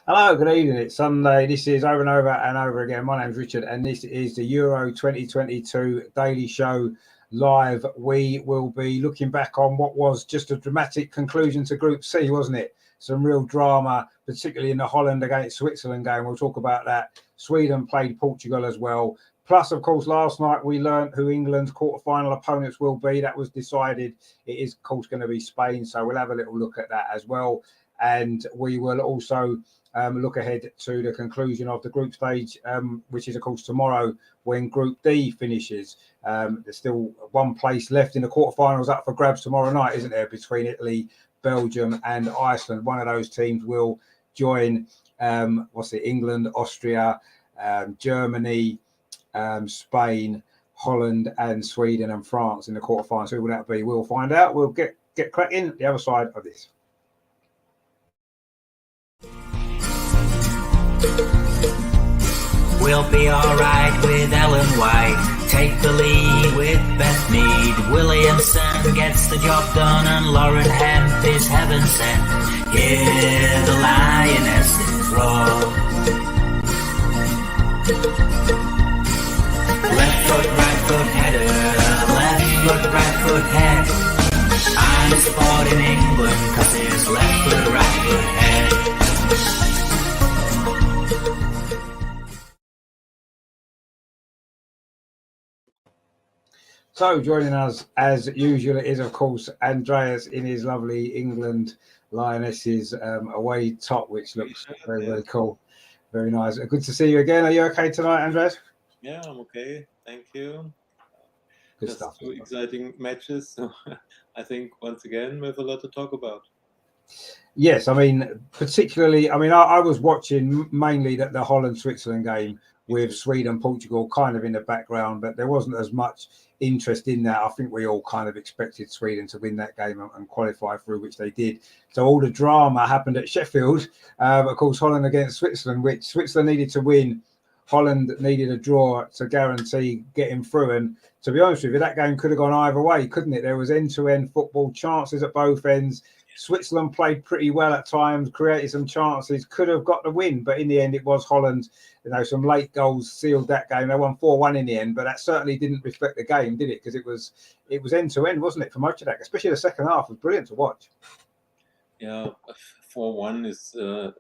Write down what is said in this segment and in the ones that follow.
Hello, good evening. It's Sunday. This is Over and Over and Over Again. My name's Richard, and this is the Euro 2022 Daily Show live. We will be looking back on what was just a dramatic conclusion to Group C, wasn't it? Some real drama, particularly in the Holland against Switzerland game. We'll talk about that. Sweden played Portugal as well. Plus, of course, last night we learned who England's quarter-final opponents will be. That was decided. It is, of course, going to be Spain. So we'll have a little look at that as well. And we will also look ahead to the conclusion of the group stage, which is, of course, tomorrow when Group D finishes. There's still one place left in the quarterfinals up for grabs tomorrow night, isn't there, between Italy, Belgium and Iceland. One of those teams will join, England, Austria, Germany, Spain, Holland and Sweden and France in the quarterfinals. Who will that be? We'll find out. We'll get cracking the other side of this. We'll be alright with Ellen White. Take the lead with Beth Mead. Williamson gets the job done and Lauren Hemp is heaven sent. Hear the lionesses roar. Left foot, right foot header. Left foot, right foot head. I'm supporting England cause it's left foot, right foot head. So joining us as usual is, of course, Andreas in his lovely England Lionesses away top, which looks very cool. Very nice. Good to see you again. Are you okay tonight, Andreas? Yeah, I'm okay. Thank you. Good Just stuff. 2 exciting matches. So I think once again we have a lot to talk about. Yes, I mean, particularly, I was watching mainly the Holland-Switzerland game with Sweden, Portugal kind of in the background, but there wasn't as much interest in that. I think we all kind of expected Sweden to win that game and qualify through, which they did. So all the drama happened at Sheffield. Of course, Holland against Switzerland, which Switzerland needed to win. Holland needed a draw to guarantee getting through. And to be honest with you, that game could have gone either way, couldn't it? There was end-to-end football chances at both ends. Switzerland played pretty well at times, created some chances, could have got the win, but in the end it was Holland. Some late goals sealed that game. They won 4-1 in the end, but that certainly didn't reflect the game, did it? Because it was end to end, wasn't it, for much of that? Especially the second half was brilliant to watch. Yeah, 4-1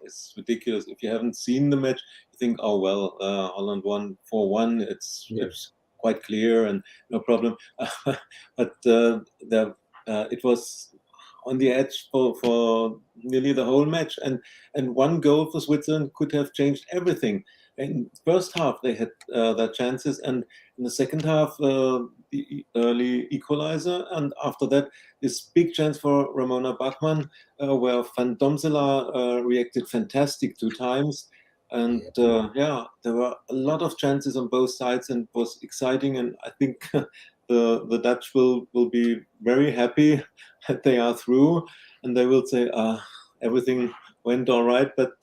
is ridiculous. If you haven't seen the match, you think, oh well, Holland won 4-1. It's quite clear and no problem. But it was on the edge for nearly the whole match, and one goal for Switzerland could have changed everything. In the first half, they had their chances, and in the second half, the early equalizer, and after that, this big chance for Ramona Bachmann, where Van Domselaar reacted fantastic 2 times. And there were a lot of chances on both sides, and it was exciting. And I think the Dutch will be very happy that they are through, and they will say everything went all right, but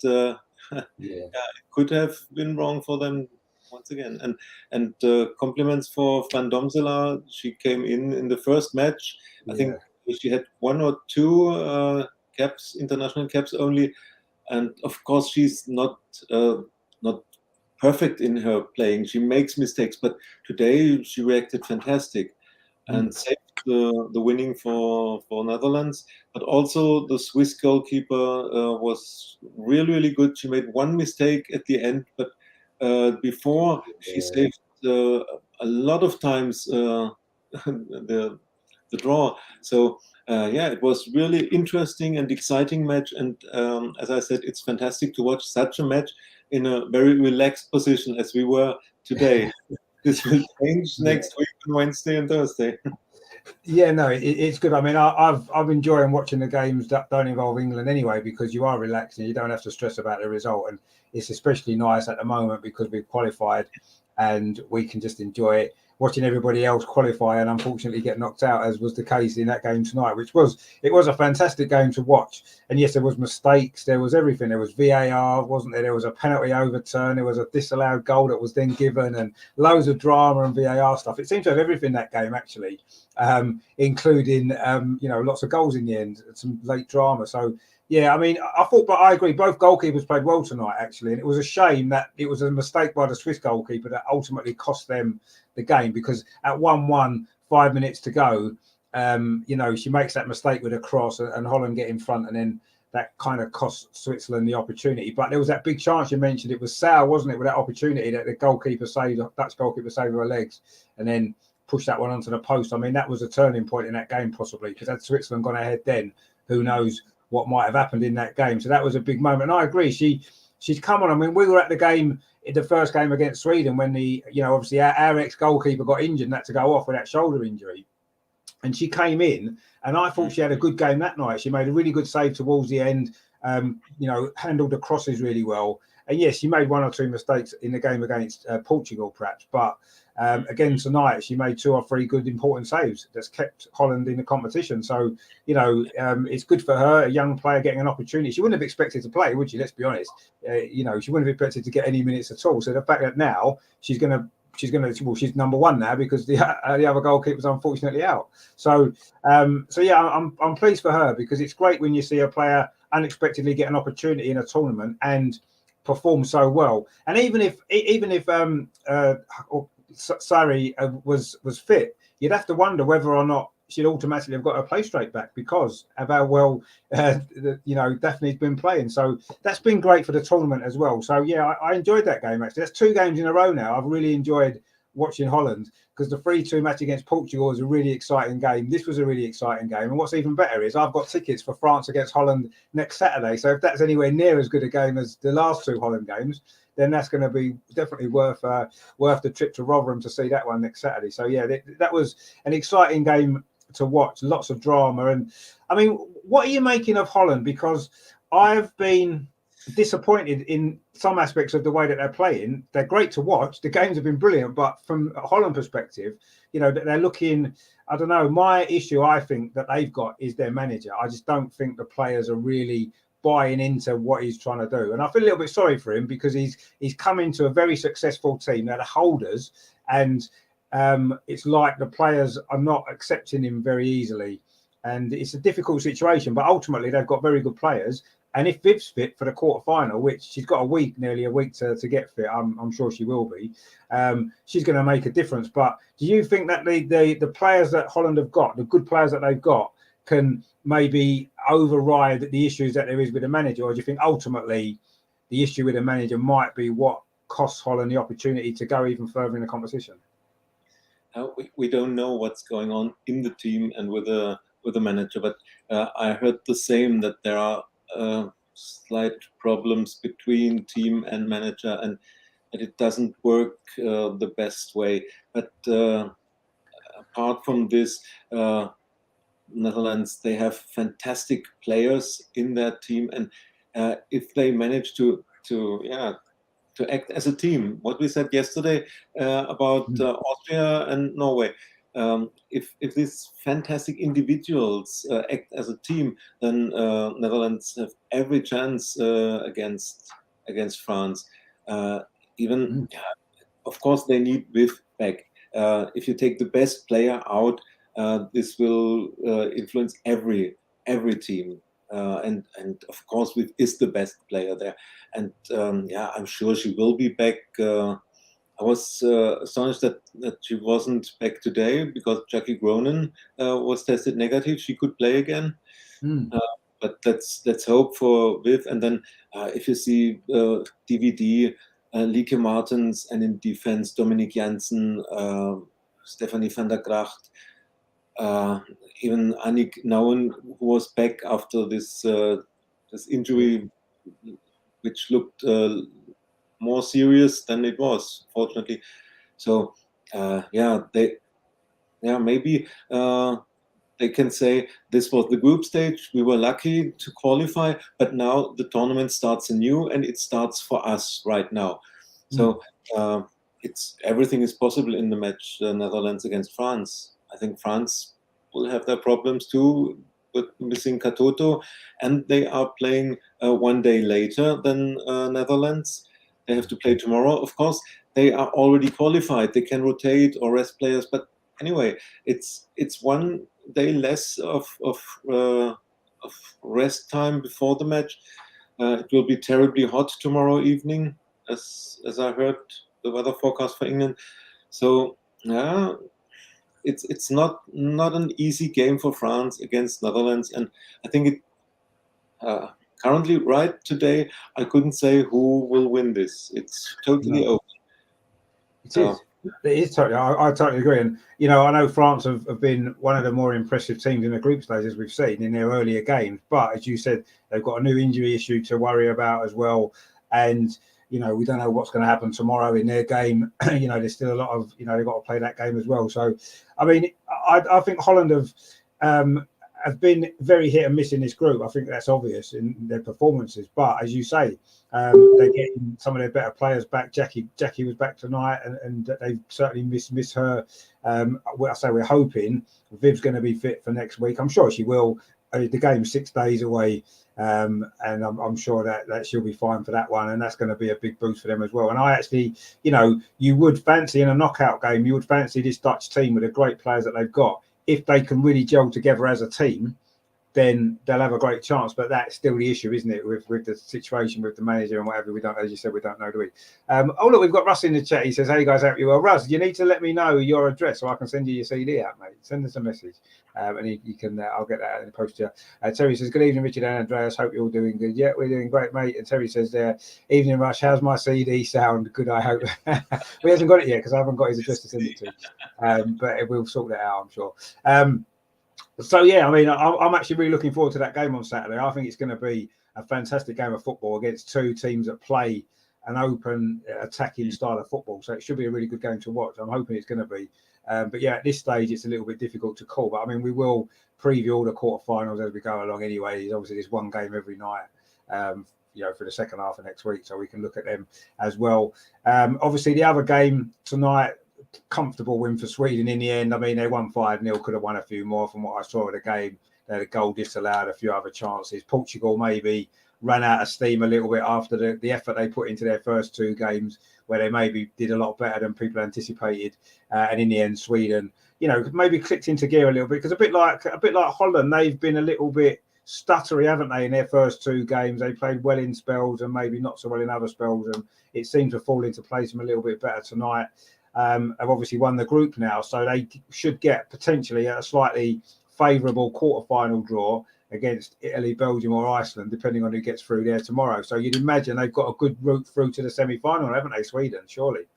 it could have been wrong for them once again. And compliments for Van Domselaar. She came in the first match. I think she had 1 or 2 caps, international caps only, and of course she's not perfect in her playing. She makes mistakes, but today she reacted fantastic and saved the winning for Netherlands. But also the Swiss goalkeeper was really good. She made 1 mistake at the end, but before she saved a lot of times the draw. So it was really interesting and exciting match. And as I said, it's fantastic to watch such a match in a very relaxed position as we were today. This will change next week on Wednesday and Thursday. Yeah, no, it's good. I mean, I've enjoying watching the games that don't involve England anyway, because you are relaxed and you don't have to stress about the result. And it's especially nice at the moment because we've qualified and we can just enjoy it, watching everybody else qualify and unfortunately get knocked out, as was the case in that game tonight, which was a fantastic game to watch. And yes, there was mistakes, there was everything. There was VAR, wasn't there? There was a penalty overturn, there was a disallowed goal that was then given, and loads of drama and VAR stuff. It seemed to have everything that game actually, including lots of goals in the end, some late drama. So Yeah, I mean, I thought, but I agree. Both goalkeepers played well tonight, actually, and it was a shame that it was a mistake by the Swiss goalkeeper that ultimately cost them the game, because at 1-1, 5 minutes to go, she makes that mistake with a cross, and Holland get in front, and then that kind of cost Switzerland the opportunity. But there was that big chance you mentioned. It was Sal, wasn't it, with that opportunity that the goalkeeper saved, the Dutch goalkeeper saved with her legs, and then pushed that one onto the post. I mean, that was a turning point in that game, possibly, because had Switzerland gone ahead then, who knows what might have happened in that game. So that was a big moment. And I agree. She's come on. I mean, we were at the game, in the first game against Sweden, when obviously our ex-goalkeeper got injured and had to go off with that shoulder injury. And she came in, and I thought she had a good game that night. She made a really good save towards the end, handled the crosses really well. And yes, she made one or two mistakes in the game against Portugal, perhaps. But again, tonight, she made 2 or 3 good, important saves that's kept Holland in the competition. So, it's good for her, a young player getting an opportunity. She wouldn't have expected to play, would she? Let's be honest. She wouldn't have expected to get any minutes at all. So the fact that now she's number one now, because the other goalkeeper's unfortunately out. So I'm pleased for her, because it's great when you see a player unexpectedly get an opportunity in a tournament and perform so well. And even if Sarri was fit, you'd have to wonder whether or not she'd automatically have got her play straight back, because of how well Daphne's been playing. So that's been great for the tournament as well. So yeah, I enjoyed that game, actually. That's 2 games in a row now I've really enjoyed watching Holland, because the 3-2 match against Portugal was a really exciting game. This was a really exciting game, and what's even better is I've got tickets for France against Holland next Saturday. So if that's anywhere near as good a game as the last 2 Holland games, then that's going to be definitely worth the trip to Rotherham to see that one next Saturday. So yeah, that was an exciting game to watch. Lots of drama. And I mean, what are you making of Holland? Because I've been disappointed in some aspects of the way that they're playing. They're great to watch. The games have been brilliant, but from a Holland perspective, they're looking, I don't know, my issue, I think, that they've got is their manager. I just don't think the players are really buying into what he's trying to do. And I feel a little bit sorry for him, because he's come into a very successful team. They're the holders, and it's like the players are not accepting him very easily. And it's a difficult situation, but ultimately they've got very good players. And if Viv's fit for the quarterfinal, which she's got nearly a week to get fit, I'm sure she will be, she's going to make a difference. But do you think that the players that Holland have got, the good players that they've got, can maybe override the issues that there is with the manager? Or do you think ultimately the issue with the manager might be what costs Holland the opportunity to go even further in the competition? We don't know what's going on in the team and with the manager, but I heard the same, that there are slight problems between team and manager, and that it doesn't work the best way. But apart from this, Netherlands, they have fantastic players in their team, and if they manage to act as a team, what we said yesterday about Austria and Norway, if these fantastic individuals act as a team, then Netherlands have every chance against France. Of course, they need Viv back. If you take the best player out, this will influence every team. And of course, Viv is the best player there. And I'm sure she will be back. I was astonished that she wasn't back today, because Jackie Gronin was tested negative. She could play again. But let's hope for Viv. And then if you see DVD, Lieke Martens, and in defense, Dominic Janssen, Stephanie van der Gracht, even Annick Nouwen, who was back after this injury, which looked more serious than it was, fortunately. So maybe they can say this was the group stage. We were lucky to qualify, but now the tournament starts anew, and it starts for us right now. So everything is possible in the match, Netherlands against France. I think France will have their problems too, with missing Katoto, and they are playing one day later than Netherlands. They have to play tomorrow. Of course, they are already qualified. They can rotate or rest players, but anyway, it's one day less of of rest time before the match. It will be terribly hot tomorrow evening, as I heard the weather forecast for England. So yeah, it's not an easy game for France against Netherlands, and I think it currently right today I couldn't say who will win this. It's totally open. It is. It is totally. I totally agree. And I know France have been one of the more impressive teams in the group stage, as we've seen in their earlier games. But as you said, they've got a new injury issue to worry about as well. And we don't know what's going to happen tomorrow in their game. There's still a lot of they've got to play that game as well. So, I mean, I think Holland have been very hit and miss in this group. I think that's obvious in their performances. But as you say, they're getting some of their better players back. Jackie was back tonight, and they certainly miss her. I say we're hoping Viv's going to be fit for next week. I'm sure she will. The game's 6 days away, and I'm sure that she'll be fine for that one, and that's going to be a big boost for them as well. And I actually, you would fancy in a knockout game, you would fancy this Dutch team with the great players that they've got. If they can really gel together as a team, then they'll have a great chance. But that's still the issue, isn't it, with the situation with the manager and whatever? We don't, as you said, we don't know, do we? Look, we've got Russ in the chat. He says, "Hey guys, hope you well." Russ, you need to let me know your address so I can send you your CD out, mate. Send us a message, and you can. I'll get that in the post to you. Terry says, "Good evening, Richard and Andreas. Hope you're all doing good." Yeah, we're doing great, mate. And Terry says, "Evening, Rush. How's my CD sound? Good, I hope." We hasn't got it yet because I haven't got his address to send it to. But we'll sort that out, I'm sure. So yeah, I mean, I'm actually really looking forward to that game on Saturday. I think it's going to be a fantastic game of football against two teams that play an open, attacking style of football. So it should be a really good game to watch. I'm hoping it's going to be. But yeah, at this stage, it's a little bit difficult to call. But I mean, we will preview all the quarterfinals as we go along. Anyway, there's obviously this one game every night. For the second half of next week, so we can look at them as well. Obviously, the other game tonight. Comfortable win for Sweden in the end. I mean, they won 5-0, could have won a few more from what I saw of the game. They had a goal disallowed, a few other chances. Portugal maybe ran out of steam a little bit after the effort they put into their first two games, where they maybe did a lot better than people anticipated. And in the end, Sweden, maybe clicked into gear a little bit, because a bit like Holland, they've been a little bit stuttery, haven't they, in their first two games? They played well in spells and maybe not so well in other spells, and it seemed to fall into place them a little bit better tonight. Have obviously won the group now, so they should get potentially a slightly favourable quarter-final draw against Italy, Belgium or Iceland, depending on who gets through there tomorrow. So you'd imagine they've got a good route through to the semi-final, haven't they, Sweden, surely?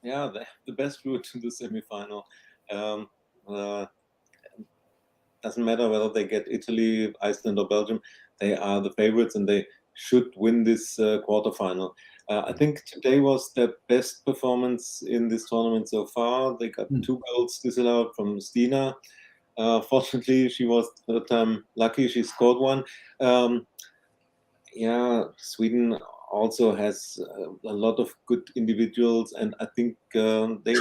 Yeah, the best route to the semi-final. Doesn't matter whether they get Italy, Iceland or Belgium, they are the favourites and they should win this quarter-final. I think today was their best performance in this tournament so far. They got 2 goals disallowed from Stina. Fortunately, she was third time lucky. She scored one. Sweden also has a lot of good individuals, and I think they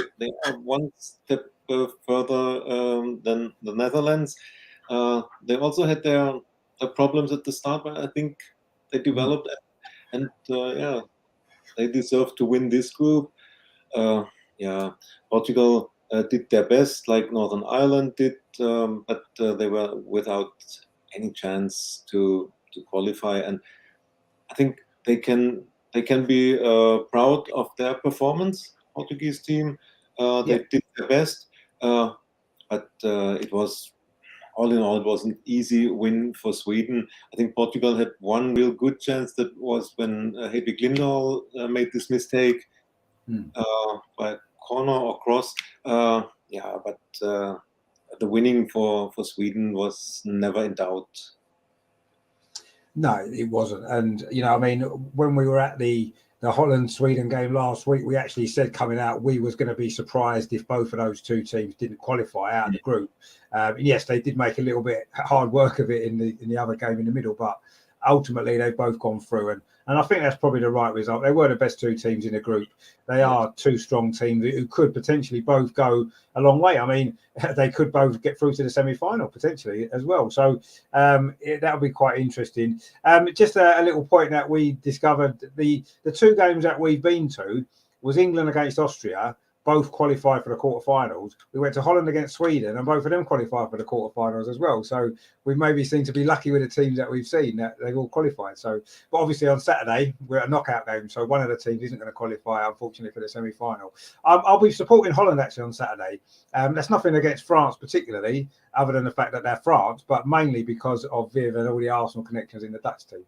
are one step further than the Netherlands. They also had their problems at the start, but I think they developed and they deserve to win this group. Portugal did their best, like Northern Ireland did, but they were without any chance to qualify. And I think they can be proud of their performance. Portuguese team, they did their best, but it was. All in all, it was an easy win for Sweden. I think Portugal had one real good chance. That was when Hedvig Lindahl made this mistake by corner or cross. But the winning for Sweden was never in doubt. No, it wasn't. And, I mean, when we were at the Holland-Sweden game last week, we actually said coming out we was going to be surprised if both of those two teams didn't qualify out of the group. Yes, they did make a little bit hard work of it in the other game in the middle, but ultimately they've both gone through, and I think that's probably the right result. They were the best two teams in the group. They are two strong teams who could potentially both go a long way. I mean, they could both get through to the semi-final potentially as well. So that'll be quite interesting. Just a little point that we discovered: the two games that we've been to was England against Austria. both qualified for the quarterfinals. We went to Holland against Sweden, and both of them qualified for the quarterfinals as well. So we maybe seem to be lucky with the teams that we've seen that they've all qualified. So, but obviously on Saturday we're at a knockout game, so one of the teams isn't going to qualify, unfortunately, for the semi-final. I'll be supporting Holland actually on Saturday. That's nothing against France particularly, other than the fact that they're France, but mainly because of Viv and all the Arsenal connections in the Dutch team.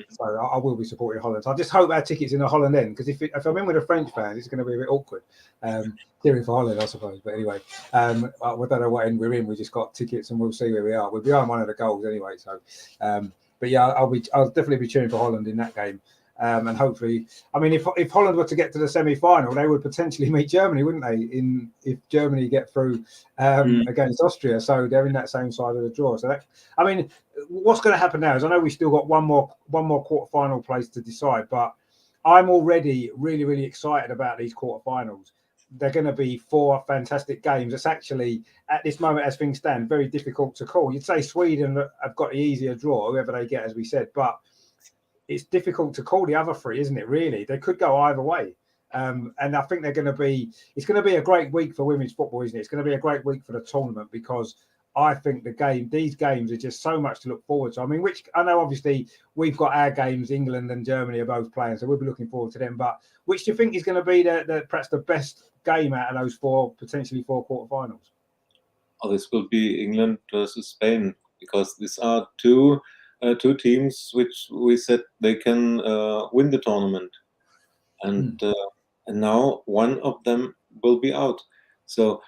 So I will be supporting Holland. So I just hope our ticket's in the Holland end, because if I'm in with the French fans, it's going to be a bit awkward. Cheering for Holland, I suppose. But anyway, I don't know what end we're in. We just got tickets, and we'll see where we are. We'll be on one of the goals anyway. So, but yeah, I'll definitely be cheering for Holland in that game. And hopefully, I mean, if Holland were to get to the semi-final, they would potentially meet Germany, wouldn't they? If Germany get through against Austria, so they're in that same side of the draw. So that, I mean, what's going to happen now is, I know we still got one more quarter-final place to decide, but I'm already really, really excited about these quarter-finals. They're going to be 4 fantastic games. It's actually, at this moment, as things stand, very difficult to call. You'd say Sweden have got the easier draw, whoever they get, as we said, but it's difficult to call the other 3, isn't it? Really, they could go either way. And I think it's going to be a great week for women's football, isn't it? It's going to be a great week for the tournament, because I think these games are just so much to look forward to. I mean, which I know obviously we've got our games, England and Germany are both playing, so we'll be looking forward to them. But which do you think is going to be perhaps the best game out of those potentially 4 quarterfinals? Oh, this will be England versus Spain, because these are two teams which we said they can win the tournament, and now one of them will be out. So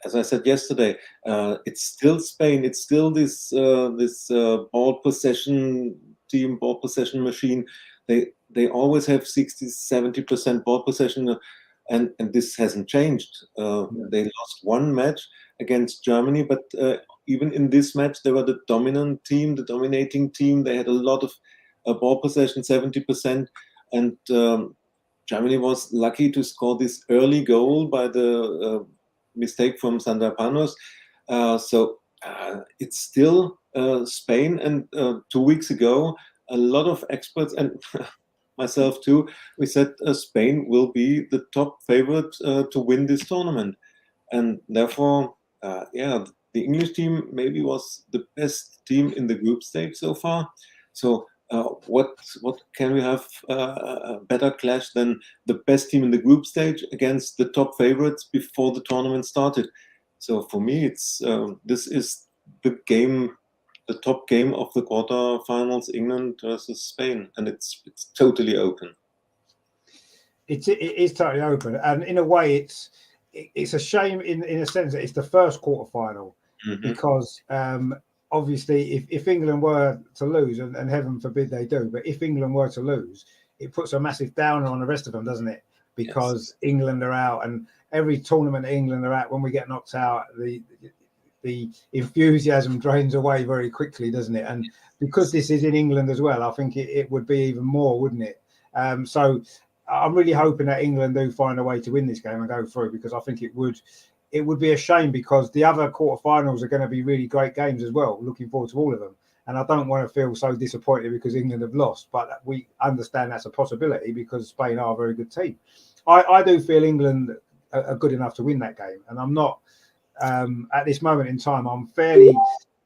as I said yesterday, it's still Spain. It's still this ball possession team, ball possession machine. They always have 60-70% ball possession, and this hasn't changed. They lost one match against Germany, but even in this match, they were the dominant team, the dominating team. They had a lot of ball possession, 70%, and Germany was lucky to score this early goal by the mistake from Sandra Panos. So it's still Spain, and 2 weeks ago, a lot of experts, and myself too, we said Spain will be the top favorite to win this tournament. And therefore, the English team maybe was the best team in the group stage so far. So what can we have a better clash than the best team in the group stage against the top favorites before the tournament started? So for me, it's this is the game, the top game of the quarterfinals, England versus Spain, and it's totally open. It is totally open, and in a way, it's a shame in a sense that it's the first quarterfinal, because obviously, if England were to lose, and heaven forbid they do, but if England were to lose, it puts a massive downer on the rest of them, doesn't it? Because yes, England are out, and every tournament England are out, when we get knocked out, the enthusiasm drains away very quickly, doesn't it? And because this is in England as well, I think it would be even more, wouldn't it? So I'm really hoping that England do find a way to win this game and go through, because I think it would be a shame, because the other quarterfinals are going to be really great games as well. Looking forward to all of them. And I don't want to feel so disappointed because England have lost, but we understand that's a possibility because Spain are a very good team. I do feel England are good enough to win that game. And I'm not, at this moment in time, I'm fairly,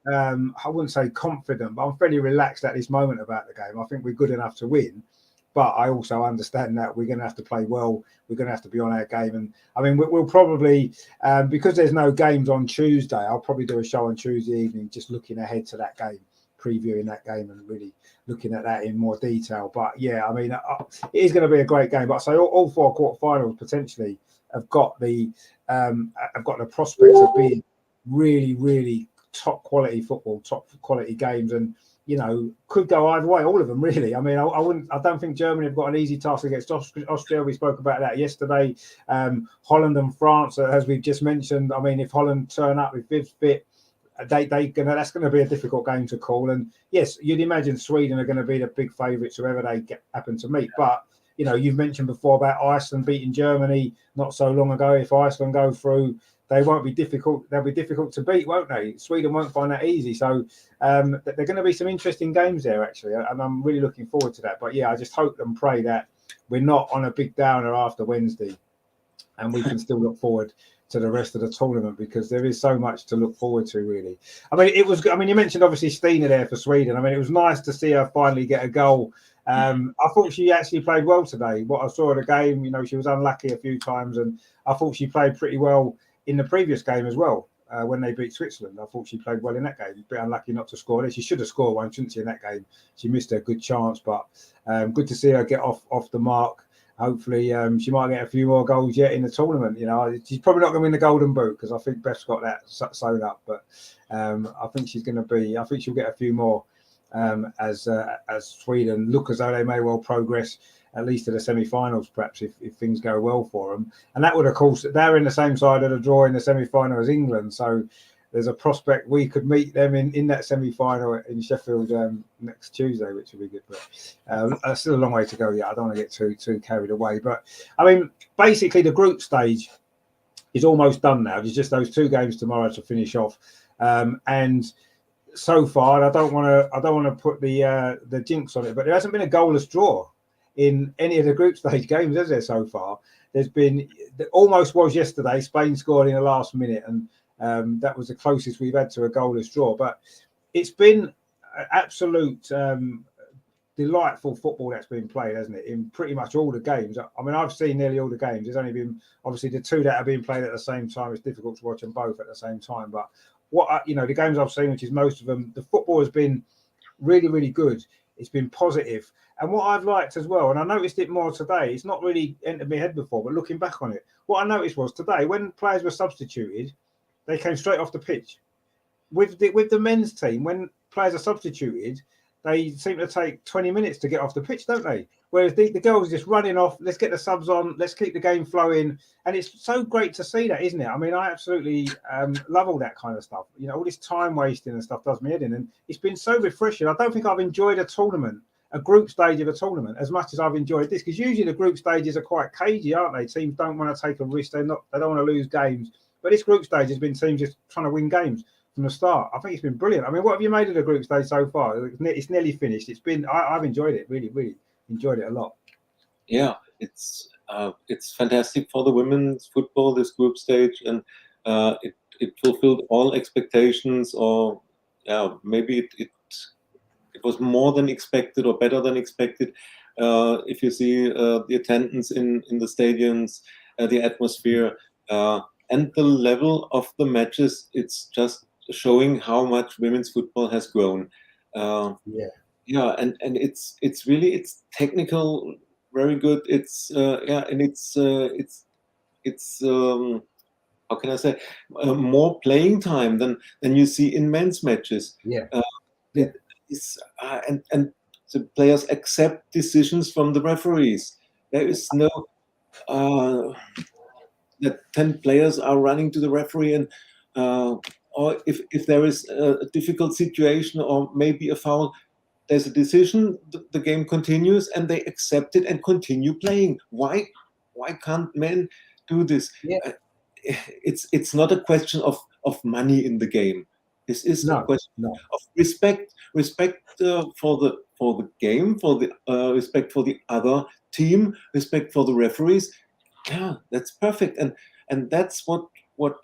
I wouldn't say confident, but I'm fairly relaxed at this moment about the game. I think we're good enough to win. But I also understand that we're going to have to play well. We're going to have to be on our game. And I mean, we'll probably, because there's no games on Tuesday, I'll probably do a show on Tuesday evening, just looking ahead to that game, previewing that game and really looking at that in more detail. But yeah, I mean, it is going to be a great game. But I say all 4 quarterfinals potentially have got the prospects of being really, really top quality football, top quality games, and you know, could go either way, all of them really. I mean, I don't think Germany have got an easy task against Austria. We spoke about that yesterday. Holland and France, as we've just mentioned. I mean, if Holland turn up with Viv's fit, that's going to be a difficult game to call. And yes, you'd imagine Sweden are going to be the big favourites, whoever they happen to meet. But you know, you've mentioned before about Iceland beating Germany not so long ago. If Iceland go through, they won't be difficult. They'll be difficult to beat, won't they? Sweden won't find that easy. So there are going to be some interesting games there, actually, and I'm really looking forward to that. But yeah, I just hope and pray that we're not on a big downer after Wednesday. and we can still look forward to the rest of the tournament, because there is so much to look forward to, really. I mean, you mentioned obviously Stina there for Sweden. I mean, it was nice to see her finally get a goal. I thought she actually played well today. What I saw of the game, she was unlucky a few times, and I thought she played pretty well in the previous game as well. When they beat Switzerland, I thought she played well in that game. A bit unlucky not to score. She should have scored one, shouldn't she, in that game? She missed a good chance, but good to see her get off the mark. Hopefully, she might get a few more goals yet in the tournament. She's probably not going to win the Golden Boot, because I think Beth's got that sewn up. But I think she's going to be. I think she'll get a few more as Sweden look as though they may well progress at least to the semi-finals, perhaps, if things go well for them. And that would, of course, they're in the same side of the draw in the semi-final as England. So there's a prospect we could meet them in that semi-final in Sheffield next Tuesday, which would be good. But it's still a long way to go yet. I don't want to get too carried away. But, I mean, basically the group stage is almost done now. There's just those 2 games tomorrow to finish off. And so far, I don't want to put the jinx on it, but there hasn't been a goalless draw in any of the group stage games, has there, so far? There's been, almost was yesterday. Spain scored in the last minute, and that was the closest we've had to a goalless draw. But it's been absolute delightful football that's been played, hasn't it, in pretty much all the games. I mean, I've seen nearly all the games. There's only been, obviously, the 2 that have been played at the same time. It's difficult to watch them both at the same time. But the games I've seen, which is most of them, the football has been really, really good. It's been positive. And what I've liked as well, and I noticed it more today, it's not really entered my head before, but looking back on it, what I noticed was today, when players were substituted, they came straight off the pitch. With the men's team, when players are substituted, they seem to take 20 minutes to get off the pitch, don't they? Whereas the girls are just running off, let's get the subs on, let's keep the game flowing. And it's so great to see that, isn't it? I mean, I absolutely love all that kind of stuff. All this time wasting and stuff does me head in. And it's been so refreshing. I don't think I've enjoyed a group stage of a tournament, as much as I've enjoyed this, because usually the group stages are quite cagey, aren't they? Teams don't want to take a risk. They don't want to lose games. But this group stage has been teams just trying to win games from the start. I think it's been brilliant. I mean, what have you made of the group stage so far? It's nearly finished. I've enjoyed it, really, really enjoyed it a lot. Yeah, it's fantastic for the women's football, this group stage, and it fulfilled all expectations, or maybe it was more than expected or better than expected. If you see the attendance in the stadiums, the atmosphere, and the level of the matches, it's just showing how much women's football has grown. And it's technical, very good. It's how can I say, more playing time than you see in men's matches. And the players accept decisions from the referees. There is no that 10 players are running to the referee, and or if there is a difficult situation or maybe a foul, there's a decision, the game continues, and they accept it and continue playing. Why can't men do this? It's not a question of money in the game. This is a question of respect for the game, for the respect for the other team, respect for the referees. Yeah, that's perfect, and that's what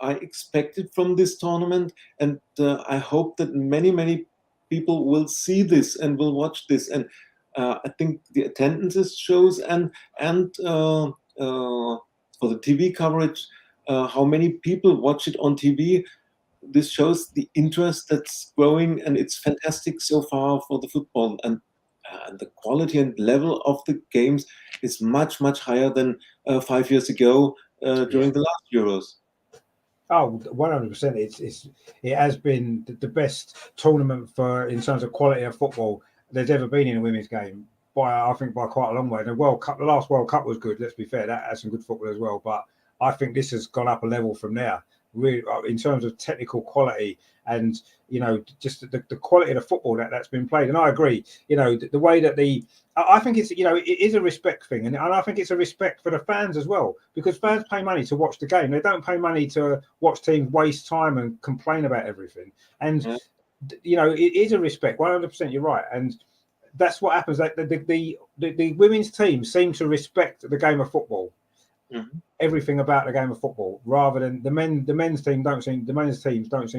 I expected from this tournament, and I hope that many people will see this and will watch this, and I think the attendances shows and for the TV coverage, how many people watch it on TV. This shows the interest that's growing, and it's fantastic so far for the football, and the quality and level of the games is much higher than 5 years ago during the last Euros. Oh, 100%. It has been the best tournament in terms of quality of football there's ever been in a women's game. I think by quite a long way. The last World Cup was good. Let's be fair, that had some good football as well. But I think this has gone up a level from there, really, in terms of technical quality and just the quality of the football that's been played. And I agree. The way that I think it's it is a respect thing, and I think it's a respect for the fans as well, because fans pay money to watch the game. They don't pay money to watch teams waste time and complain about everything. And it is a respect. 100%. You're right, and that's what happens. Like the women's team seem to respect the game of football. everything about the game of football, rather than the men's teams don't seem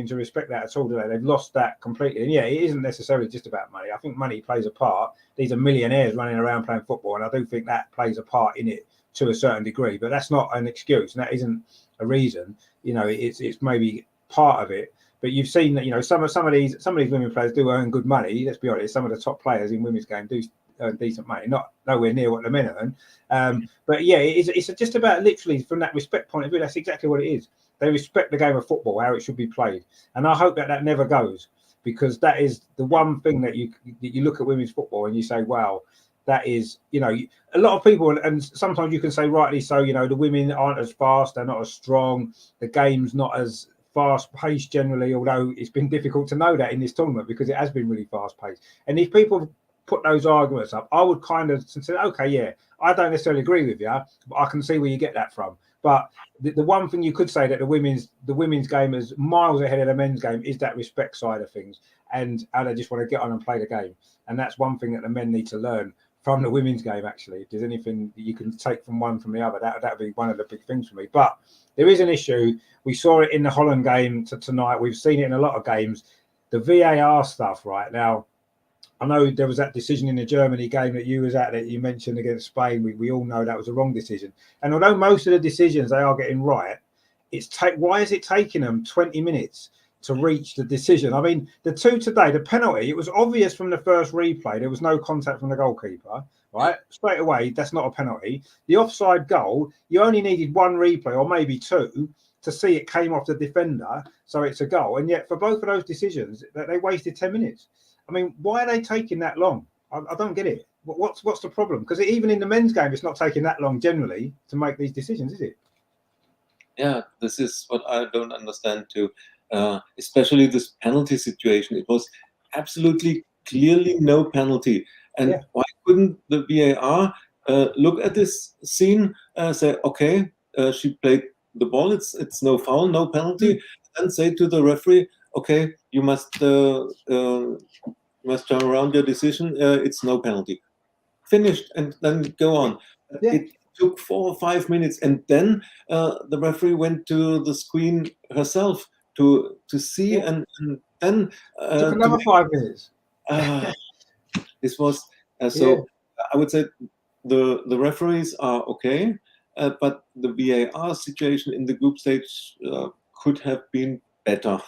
to respect that at all, do they? They've lost that completely. And yeah, it isn't necessarily just about money. I think money plays a part. These are millionaires running around playing football, and I do think that plays a part in it to a certain degree, but that's not an excuse, and that isn't a reason. You know, it's maybe part of it. But you've seen that, you know, some of these women players do earn good money. Let's be honest, some of the top players in women's game do earn decent money, not nowhere near what the men earn. But yeah, it's just about literally from that respect point of view. That's exactly what it is. They respect the game of football, how it should be played, and I hope that never goes, because that is the one thing that you look at women's football and you say, wow, that is, you know, a lot of people, and sometimes you can say rightly so, you know, the women aren't as fast, they're not as strong, the game's not as fast paced generally, although it's been difficult to know that in this tournament because it has been really fast paced. And if people put those arguments up, I would kind of say, okay, yeah, I don't necessarily agree with you, but I can see where you get that from. But the one thing you could say that the women's game is miles ahead of the men's game is that respect side of things, and how they just want to get on and play the game. And that's one thing that the men need to learn from the women's game, actually. If there's anything that you can take from one from the other, that would be one of the big things for me. But there is an issue. We saw it in the Holland game tonight. We've seen it in a lot of games. The VAR stuff right now. I know there was that decision in the Germany game that you was at that you mentioned against Spain. We all know that was a wrong decision. And although most of the decisions they are getting right, why is it taking them 20 minutes to reach the decision? I mean, the two today, the penalty, it was obvious from the first replay. There was no contact from the goalkeeper, right? Straight away, that's not a penalty. The offside goal, you only needed one replay or maybe two to see it came off the defender, so it's a goal. And yet for both of those decisions, they wasted 10 minutes. I mean, why are they taking that long? I don't get it. What's the problem? Because even in the men's game, it's not taking that long generally to make these decisions, is it? Yeah, this is what I don't understand too. Especially this penalty situation. It was absolutely clearly no penalty. And why couldn't the VAR look at this scene, say, okay, she played the ball, it's no foul, no penalty, and say to the referee, okay, you must turn around your decision, it's no penalty. Finished, and then go on. It took 4 or 5 minutes, and then the referee went to the screen herself to see, and then took another 5 minutes. This was so. I would say the referees are okay, but the VAR situation in the group stage could have been better.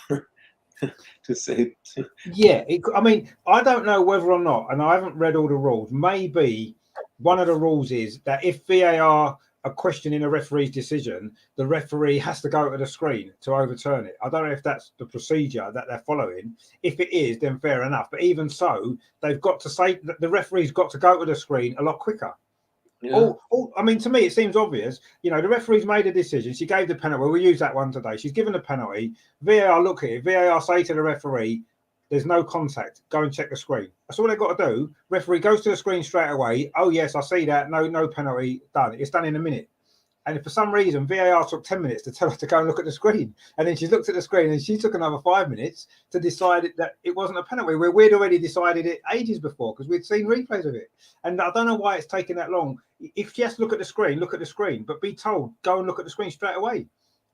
To say it. Yeah, I mean, I don't know whether or not, and I haven't read all the rules. Maybe one of the rules is that if VAR are questioning a referee's decision, the referee has to go to the screen to overturn it. I don't know if that's the procedure that they're following. If it is, then fair enough. But even so, they've got to say that the referee's got to go to the screen a lot quicker. Yeah. I mean, to me, it seems obvious. You know, the referee's made a decision. She gave the penalty. We'll use that one today. She's given a penalty. VAR look at it. VAR say to the referee, there's no contact. Go and check the screen. That's all they've got to do. Referee goes to the screen straight away. Oh, yes, I see that. No penalty. Done. It's done in a minute. And if for some reason VAR took 10 minutes to tell her to go and look at the screen, and then she looked at the screen and she took another 5 minutes to decide that it wasn't a penalty, where we'd already decided it ages before because we'd seen replays of it. And I don't know why it's taking that long. If you just look at the screen, but be told, go and look at the screen straight away.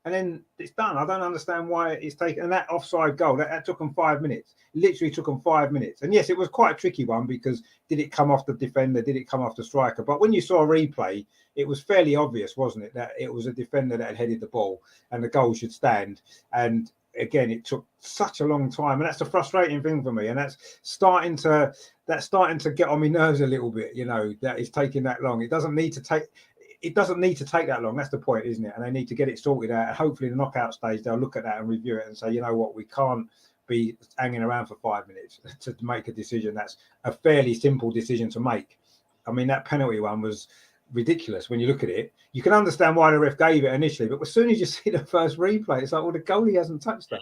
And then it's done. I don't understand why it's taken. And that offside goal, that took them 5 minutes. It literally took them 5 minutes. And yes, it was quite a tricky one because did it come off the defender? Did it come off the striker? But when you saw a replay, it was fairly obvious, wasn't it, that it was a defender that had headed the ball and the goal should stand. And again, it took such a long time. And that's the frustrating thing for me. And that's starting to get on my nerves a little bit, you know, that it's taking that long. It doesn't need to take that long. That's the point, isn't it? And they need to get it sorted out. And hopefully the knockout stage, they'll look at that and review it and say, you know what, we can't be hanging around for 5 minutes to make a decision. That's a fairly simple decision to make. I mean, that penalty one was ridiculous when you look at it. You can understand why the ref gave it initially, but as soon as you see the first replay, it's like, well, the goalie hasn't touched her.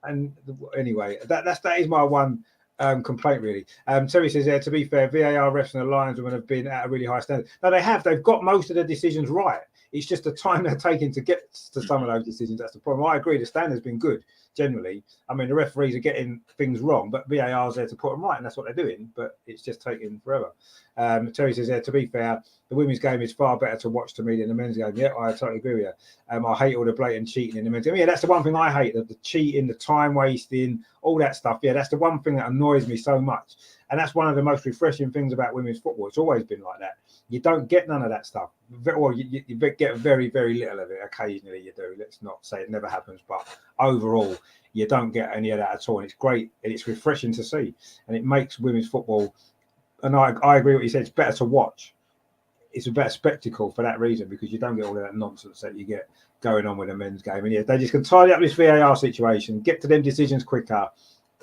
And anyway, that is my one complaint, really. Terry says, to be fair, VAR refs and the linesmen have been at a really high standard. No, they have. They've got most of the decisions right. It's just the time they're taking to get to some of those decisions. That's the problem. I agree. The standard's been good. generally. I mean, the referees are getting things wrong, but VAR's there to put them right, and that's what they're doing. But it's just taking forever. Terry says, to be fair, the women's game is far better to watch to me than the men's game. Yeah, I totally agree with you. I hate all the blatant cheating in the men's game. Yeah, that's the one thing I hate, the cheating, the time wasting, all that stuff. Yeah, that's the one thing that annoys me so much. And that's one of the most refreshing things about women's football. It's always been like that. You don't get none of that stuff. Well, you get very, very little of it. Occasionally you do. Let's not say it never happens, but overall, you don't get any of that at all. And it's great and it's refreshing to see. And it makes women's football, and I agree with what you said, it's better to watch. It's a better spectacle for that reason, because you don't get all of that nonsense that you get going on with the men's game. And yeah, they just can tidy up this VAR situation, get to them decisions quicker,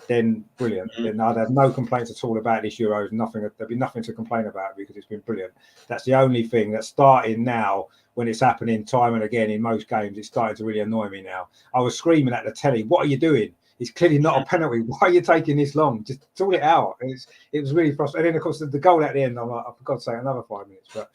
then brilliant. Then I'd have no complaints at all about this Euros. There'd be nothing to complain about because it's been brilliant. That's the only thing that's starting now when it's happening time and again in most games. It's starting to really annoy me now. I was screaming at the telly, "What are you doing? It's clearly not a penalty. Why are you taking this long? Just sort it out." It was really frustrating. And then, of course, the goal at the end, I'm like, oh, for God's sake, another 5 minutes. But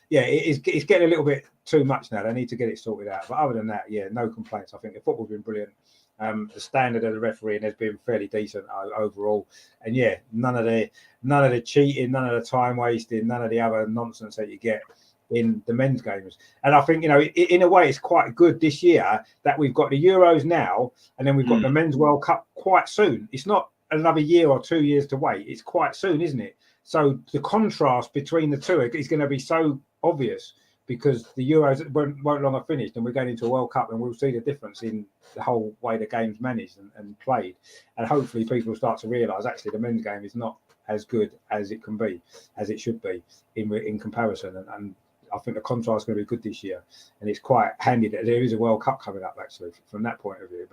yeah, it's getting a little bit too much now. They need to get it sorted out. But other than that, yeah, no complaints. I think the football's been brilliant. The standard of the refereeing has been fairly decent overall. And yeah, none of the cheating, none of the time wasting, none of the other nonsense that you get in the men's games. And I think, in a way, it's quite good this year that we've got the Euros now, and then we've got the Men's World Cup quite soon. It's not another year or 2 years to wait. It's quite soon, isn't it? So the contrast between the two is going to be so obvious, because the Euros won't long have finished and we're going into a World Cup, and we'll see the difference in the whole way the game's managed and played. And hopefully people start to realise actually the men's game is not as good as it can be, as it should be in comparison. And I think the contrast is going to be good this year, and it's quite handy that there is a World Cup coming up actually from that point of view.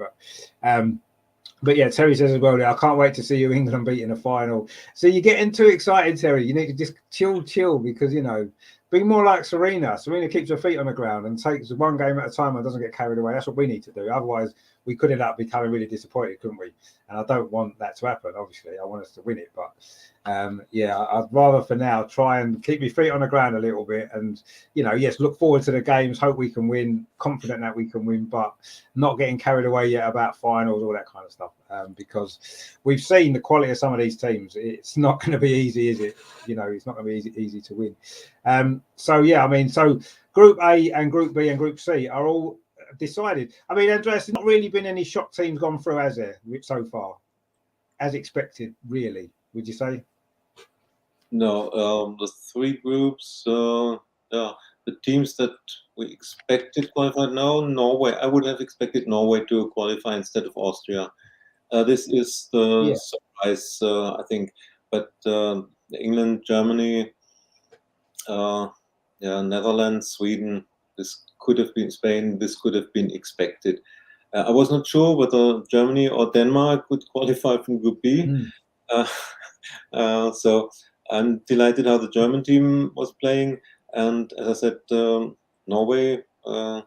But yeah, Terry says as well, I can't wait to see you England beating the final. So you're getting too excited, Terry. You need to just chill, because be more like Serena. Serena keeps her feet on the ground and takes one game at a time and doesn't get carried away. That's what we need to do. Otherwise, we could end up becoming really disappointed, couldn't we? And I don't want that to happen, obviously. I want us to win it. But yeah, I'd rather for now try and keep my feet on the ground a little bit. And, yes, look forward to the games, hope we can win, confident that we can win, but not getting carried away yet about finals, all that kind of stuff. Because we've seen the quality of some of these teams. It's not going to be easy, is it? It's not going to be easy to win. So Group A and Group B and Group C are all decided. I mean, Andreas, there's not really been any shock teams gone through, has there, so far? As expected, really, would you say? No, the three groups, the teams that we expected qualified now, Norway. I would have expected Norway to qualify instead of Austria. This is the surprise, I think. But England, Germany, Netherlands, Sweden, this could have been Spain, this could have been expected. I was not sure whether Germany or Denmark would qualify from Group B. So I'm delighted how the German team was playing. And as I said, Norway, I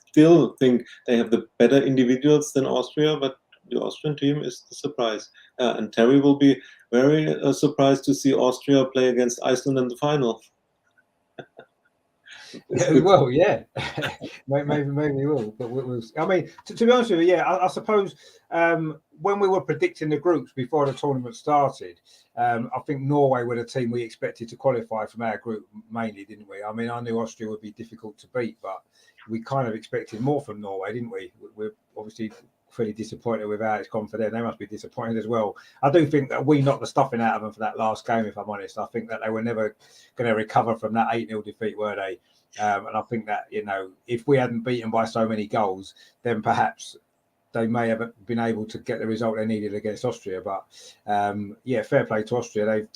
still think they have the better individuals than Austria, but the Austrian team is the surprise. And Terry will be very surprised to see Austria play against Iceland in the final. Well, yeah, maybe we will. But I mean, to be honest with you, I suppose when we were predicting the groups before the tournament started, I think Norway were the team we expected to qualify from our group mainly, didn't we? I mean, I knew Austria would be difficult to beat, but we kind of expected more from Norway, didn't we? We're obviously fairly disappointed with how it's gone for them. They must be disappointed as well. I do think that we knocked the stuffing out of them for that last game, if I'm honest. I think that they were never going to recover from that 8-0 defeat, were they? And I think that, if we hadn't beaten by so many goals, then perhaps they may have been able to get the result they needed against Austria. But fair play to Austria.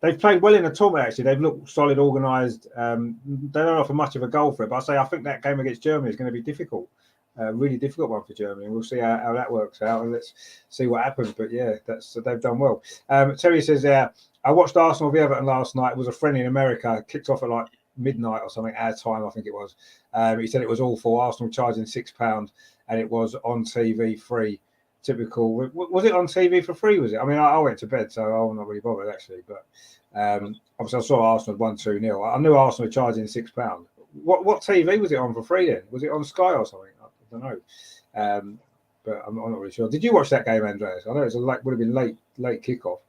They've played well in the tournament, actually. They've looked solid, organised. They don't offer much of a goal for it. But I think that game against Germany is going to be difficult. Really difficult one for Germany. We'll see how that works out, and let's see what happens. But yeah, they've done well. Terry says, I watched Arsenal v Everton last night. It was a friend in America. Kicked off at like midnight or something, our time, I think it was. He said it was awful. Arsenal charging £6, and it was on TV free. Typical. Was it on TV for free? Was it? I mean, I went to bed, so I'm not really bothered actually. But obviously, I saw Arsenal 1-2-0. I knew Arsenal were charging £6. What TV was it on for free then? Was it on Sky or something? I don't know. but I'm not really sure. Did you watch that game, Andreas? I know it's would have been late kickoff.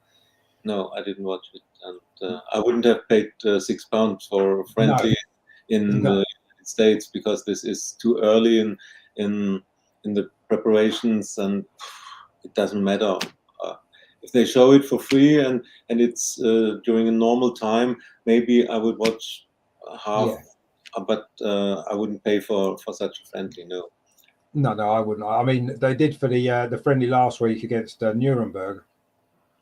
No, I didn't watch it, and I wouldn't have paid £6 for a friendly in the United States, because this is too early in the preparations, and it doesn't matter. If they show it for free and it's during a normal time, maybe I would watch half, but I wouldn't pay for such a friendly. No. No, I wouldn't. I mean, they did for the friendly last week against Nuremberg.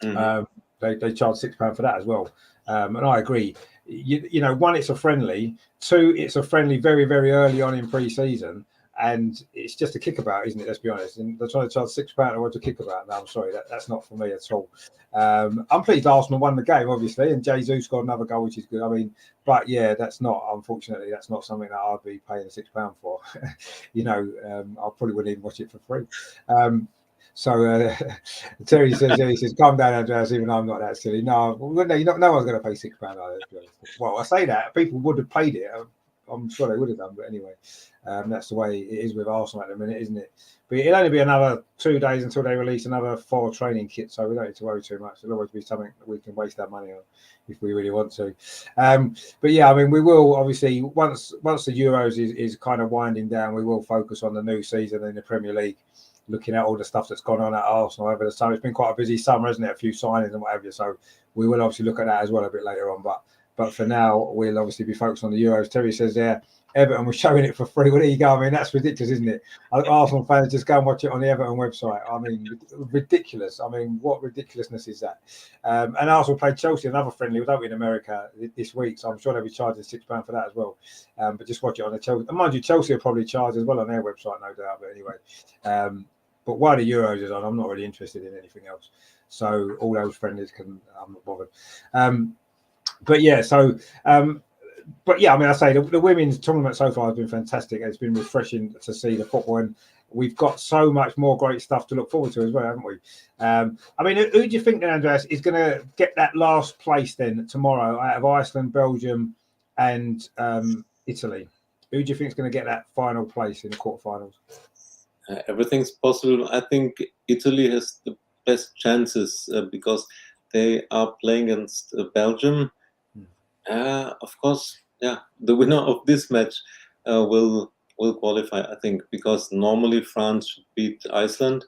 Mm-hmm. They charged £6 for that as well, and I agree. You know, one, it's a friendly. Two, it's a friendly very, very early on in pre-season, and it's just a kickabout, isn't it? Let's be honest. And they're trying to charge £6 to watch a kickabout. No, I'm sorry, that's not for me at all. I'm pleased Arsenal won the game, obviously, and Jesus got another goal, which is good. I mean, but yeah, unfortunately, that's not something that I'd be paying £6 for. You know, I probably wouldn't even watch it for free. So Terry says, he says, calm down, Andreas, even though I'm not that silly. No one's going to pay £6 either. Well, I say that. People would have paid it. I'm sure they would have done. But anyway, that's the way it is with Arsenal at the minute, isn't it? But it'll only be another 2 days until they release another 4 training kits. So we don't need to worry too much. There'll always be something that we can waste our money on if we really want to. But yeah, I mean, we will obviously, once the Euros is kind of winding down, we will focus on the new season in the Premier League, looking at all the stuff that's gone on at Arsenal over the summer. It's been quite a busy summer, isn't it? A few signings and whatever. So we will obviously look at that as well a bit later on. But for now, we'll obviously be focused on the Euros. Terry says there, Everton was showing it for free. Well, there you go. I mean, that's ridiculous, isn't it? Arsenal fans just go and watch it on the Everton website. I mean, ridiculous. I mean, what ridiculousness is that? And Arsenal played Chelsea, another friendly, don't we, in America this week. So I'm sure they'll be charging £6 for that as well. But just watch it on the Chelsea. And mind you, Chelsea will probably charge as well on their website, no doubt. But anyway, but while the Euros is on, I'm not really interested in anything else. So all those friendlies I'm not bothered. But yeah, so, but yeah, I mean, I say the women's tournament so far has been fantastic. It's been refreshing to see the football, and we've got so much more great stuff to look forward to as well, haven't we? I mean, who do you think then, Andreas, is going to get that last place then tomorrow out of Iceland, Belgium, and Italy? Who do you think is going to get that final place in the quarterfinals? Everything's possible. I think Italy has the best chances because they are playing against Belgium. Of course, yeah, the winner of this match will qualify, I think, because normally France should beat Iceland,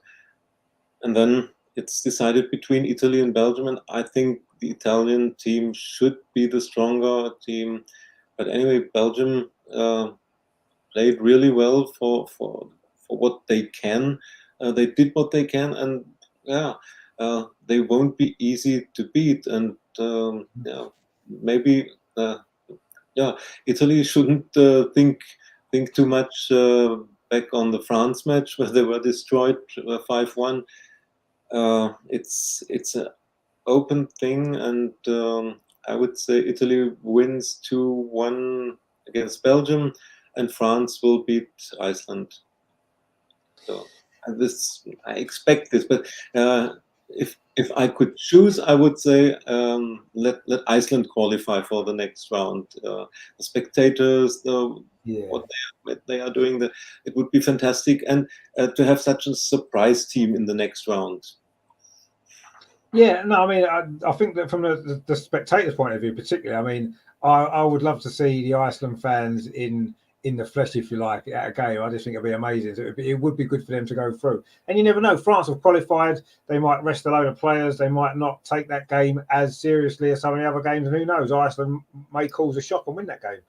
and then it's decided between Italy and Belgium, and I think the Italian team should be the stronger team. But anyway, Belgium played really well for what they can. They did what they can, and yeah, they won't be easy to beat. And yeah, maybe Italy shouldn't think too much back on the France match where they were destroyed 5-1. It's an open thing, and I would say Italy wins 2-1 against Belgium, and France will beat Iceland. So I expect this, but if I could choose, I would say let Iceland qualify for the next round. The spectators, what they are doing, it would be fantastic, and to have such a surprise team in the next round. Yeah, no, I mean, I think that from the spectators' point of view, particularly, I mean, I would love to see the Iceland fans in the flesh, if you like, at a game. I just think it'd be amazing. So it would be good for them to go through. And you never know. France have qualified. They might rest a load of players. They might not take that game as seriously as some of the other games. And who knows? Iceland may cause a shock and win that game.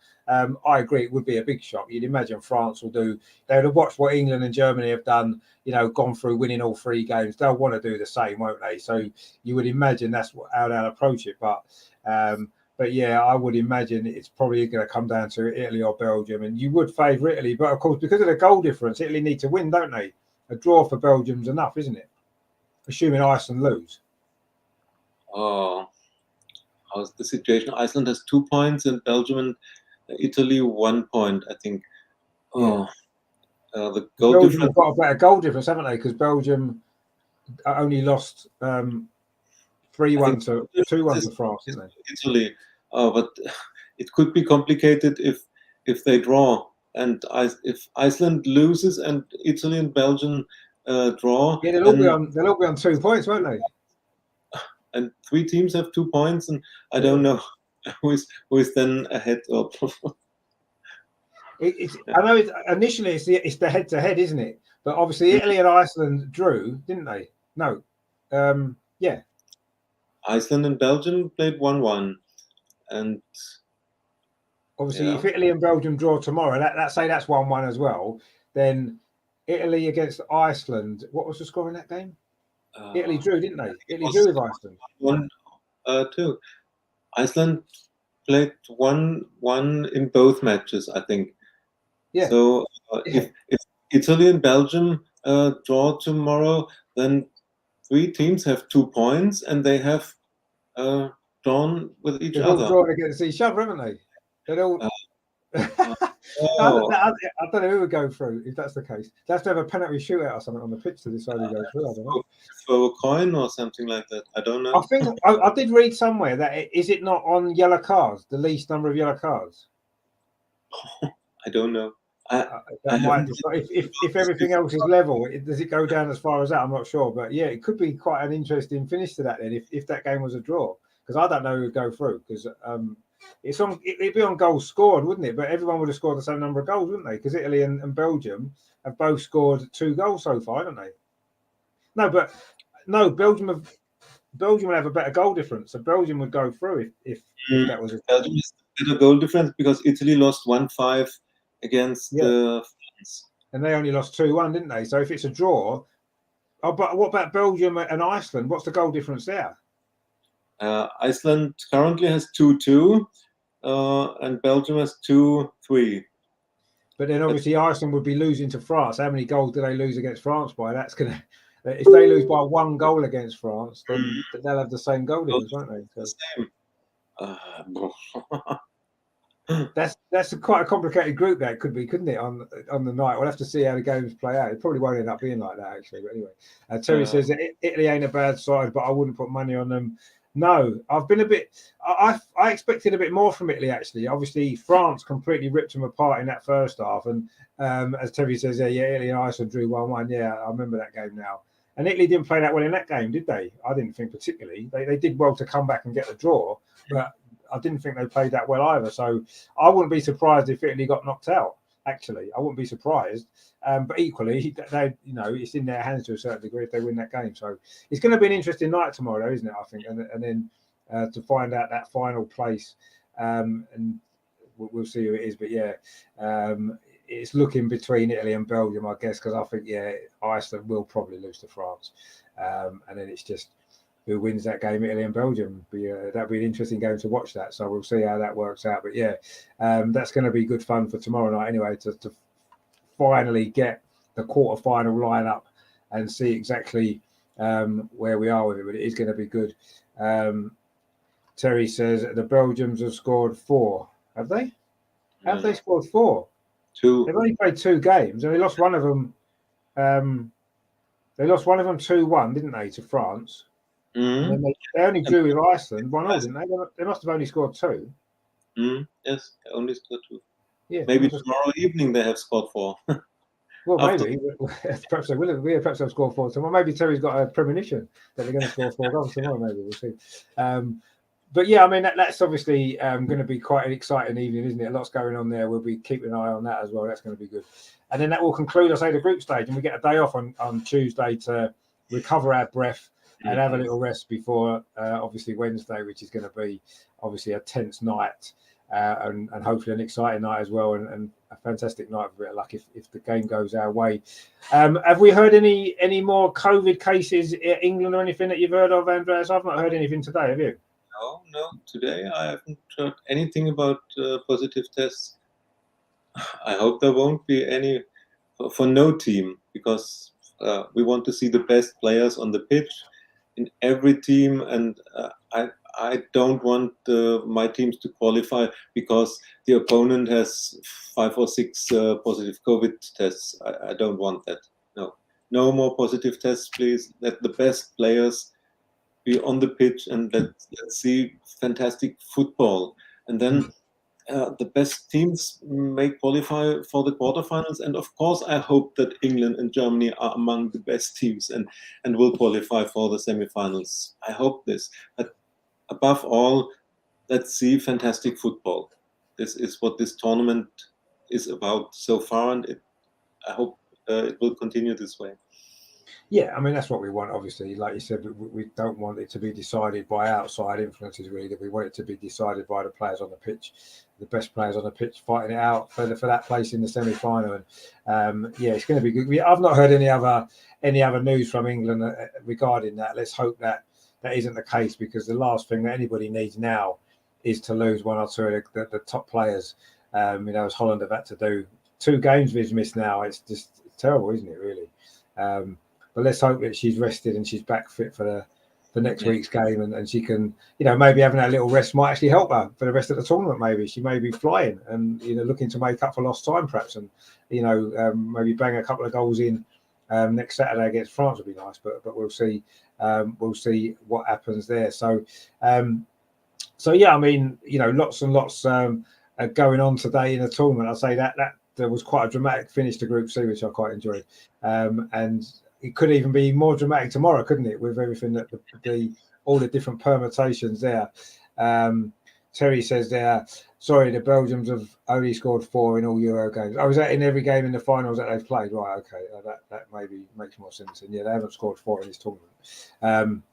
I agree. It would be a big shock. You'd imagine France will do. They would have watched what England and Germany have done. You know, gone through winning all 3 games. They'll want to do the same, won't they? So you would imagine that's how they'll approach it. But yeah, I would imagine it's probably going to come down to Italy or Belgium, and you would favour Italy. But of course, because of the goal difference, Italy need to win, don't they? A draw for Belgium's enough, isn't it? Assuming Iceland lose. Oh, how's the situation? Iceland has 2 points, and Belgium and Italy 1 point, I think. Oh, the goal Belgium difference. have got a better goal difference, haven't they? Because Belgium only lost 3-1 to 2-1 to France, didn't they? Italy, but it could be complicated if they draw, and if Iceland loses and Italy and Belgium draw. Yeah, they'll all be on 2 points, won't they? And 3 teams have 2 points, and I don't know who is then ahead of. I know initially it's the head-to-head, isn't it? But obviously Italy and Iceland drew, didn't they? No, yeah. Iceland and Belgium played 1-1, and obviously if Italy and Belgium draw tomorrow, let's say that's 1-1 as well. Then Italy against Iceland. What was the score in that game? Italy drew, didn't they? Italy drew with Iceland. 1-2. Iceland played 1-1 in both matches, I think. Yeah. So if Italy and Belgium draw tomorrow, then 3 teams have 2 points, and they have drawn with each They've other. all drawn against each other, haven't they? They're all. I don't know who would go through if that's the case. They have to have a penalty shootout or something on the pitch to decide who goes through. I don't know. Throw a coin or something like that. I don't know. I think I did read somewhere that is it not on yellow cards, the least number of yellow cards. I don't know. If everything else is level, does it go down as far as that? I'm not sure, but yeah, it could be quite an interesting finish to that then if that game was a draw, because I don't know who would go through, because it'd be on goals scored, wouldn't it? But everyone would have scored the same number of goals, wouldn't they? Because Italy and Belgium have both scored 2 goals so far, haven't they? No, Belgium will have a better goal difference, so Belgium would go through if that was. Belgium is a better goal difference because Italy lost 1-5 against France, and they only lost 2-1, didn't they? So if it's a draw, but what about Belgium and Iceland? What's the goal difference there? Iceland currently has 2-2, and Belgium has 2-3. But then obviously Iceland would be losing to France. How many goals do they lose against France by? That's gonna. If they lose by 1 goal against France, then they'll have the same goal difference, won't they? So. The same. That's quite a complicated group. That could be, couldn't it? On the night, we'll have to see how the games play out. It probably won't end up being like that, actually. But anyway, Terry says that Italy ain't a bad side, but I wouldn't put money on them. No, I've been a bit. I expected a bit more from Italy, actually. Obviously, France completely ripped them apart in that first half, and as Terry says, Italy and Iceland drew 1-1. Yeah, I remember that game now. And Italy didn't play that well in that game, did they? I didn't think particularly. They did well to come back and get the draw, but I didn't think they played that well either. So I wouldn't be surprised if Italy got knocked out. Actually, I wouldn't be surprised. But equally, it's in their hands to a certain degree if they win that game. So it's going to be an interesting night tomorrow, though, isn't it? I think, and then to find out that final place, and we'll see who it is. But yeah, it's looking between Italy and Belgium, I guess, because I think Iceland will probably lose to France, and then it's just who wins that game, Italy and Belgium. That'd be an interesting game to watch that. So we'll see how that works out. But yeah, that's going to be good fun for tomorrow night anyway, to finally get the quarter-final lineup and see exactly where we are with it. But it is going to be good. Terry says the Belgians have scored 4. Have they? Have they scored 4? 2. They've only played 2 games, and they lost one of them. They lost one of them 2-1, didn't they, to France? Mm-hmm. And they only drew with Iceland 1-0, didn't they? They must have only scored 2. Yes, they only scored 2. Yeah, maybe tomorrow evening they have scored 4. Well, maybe. Perhaps they will. Perhaps they'll score 4 tomorrow. Maybe Terry's got a premonition that they're going to score 4 goals tomorrow. Maybe we'll see. But yeah, I mean that's obviously going to be quite an exciting evening, isn't it? A lot's going on there. We'll be keeping an eye on that as well. That's going to be good. And then that will conclude, I say, the group stage, and we get a day off on Tuesday to recover our breath and have a little rest before obviously Wednesday, which is going to be obviously a tense night and hopefully an exciting night as well, and a fantastic night of a bit of luck if the game goes our way. Have we heard any more COVID cases in England or anything that you've heard of, Andreas? I've not heard anything today. Have you? No. Today I haven't heard anything about positive tests. I hope there won't be any for no team, because we want to see the best players on the pitch in every team, and I don't want my teams to qualify because the opponent has 5 or 6 positive COVID tests. I don't want that. No more positive tests, please. Let the best players be on the pitch and let's see fantastic football. And then the best teams may qualify for the quarterfinals, and of course, I hope that England and Germany are among the best teams and will qualify for the semifinals. I hope this. But above all, let's see fantastic football. This is what this tournament is about so far, and I hope it will continue this way. Yeah, I mean, that's what we want, obviously. Like you said, we don't want it to be decided by outside influences, really. That we want it to be decided by the players on the pitch, the best players on the pitch fighting it out for that place in the semi-final. And yeah, it's going to be good. I've not heard any other news from England regarding that. Let's hope that isn't the case, because the last thing that anybody needs now is to lose one or two of the top players. As Holland have had to do 2 games we've missed now. It's just terrible, isn't it, really? But let's hope that she's rested and she's back fit for next week's game, and she can, maybe having that little rest might actually help her for the rest of the tournament. Maybe she may be flying and, looking to make up for lost time perhaps, and, maybe bang a couple of goals in next Saturday against France would be nice, but we'll see. We'll see what happens there. So yeah, I mean, lots and lots going on today in the tournament. I'll say that there was quite a dramatic finish to Group C, which I quite enjoyed. And it could even be more dramatic tomorrow, couldn't it? With everything that all the different permutations there. Terry says there, sorry, the Belgians have only scored 4 in all Euro games. Oh, is that in every game in the finals that they've played? Right, okay. That maybe makes more sense. And yeah, they haven't scored 4 in this tournament.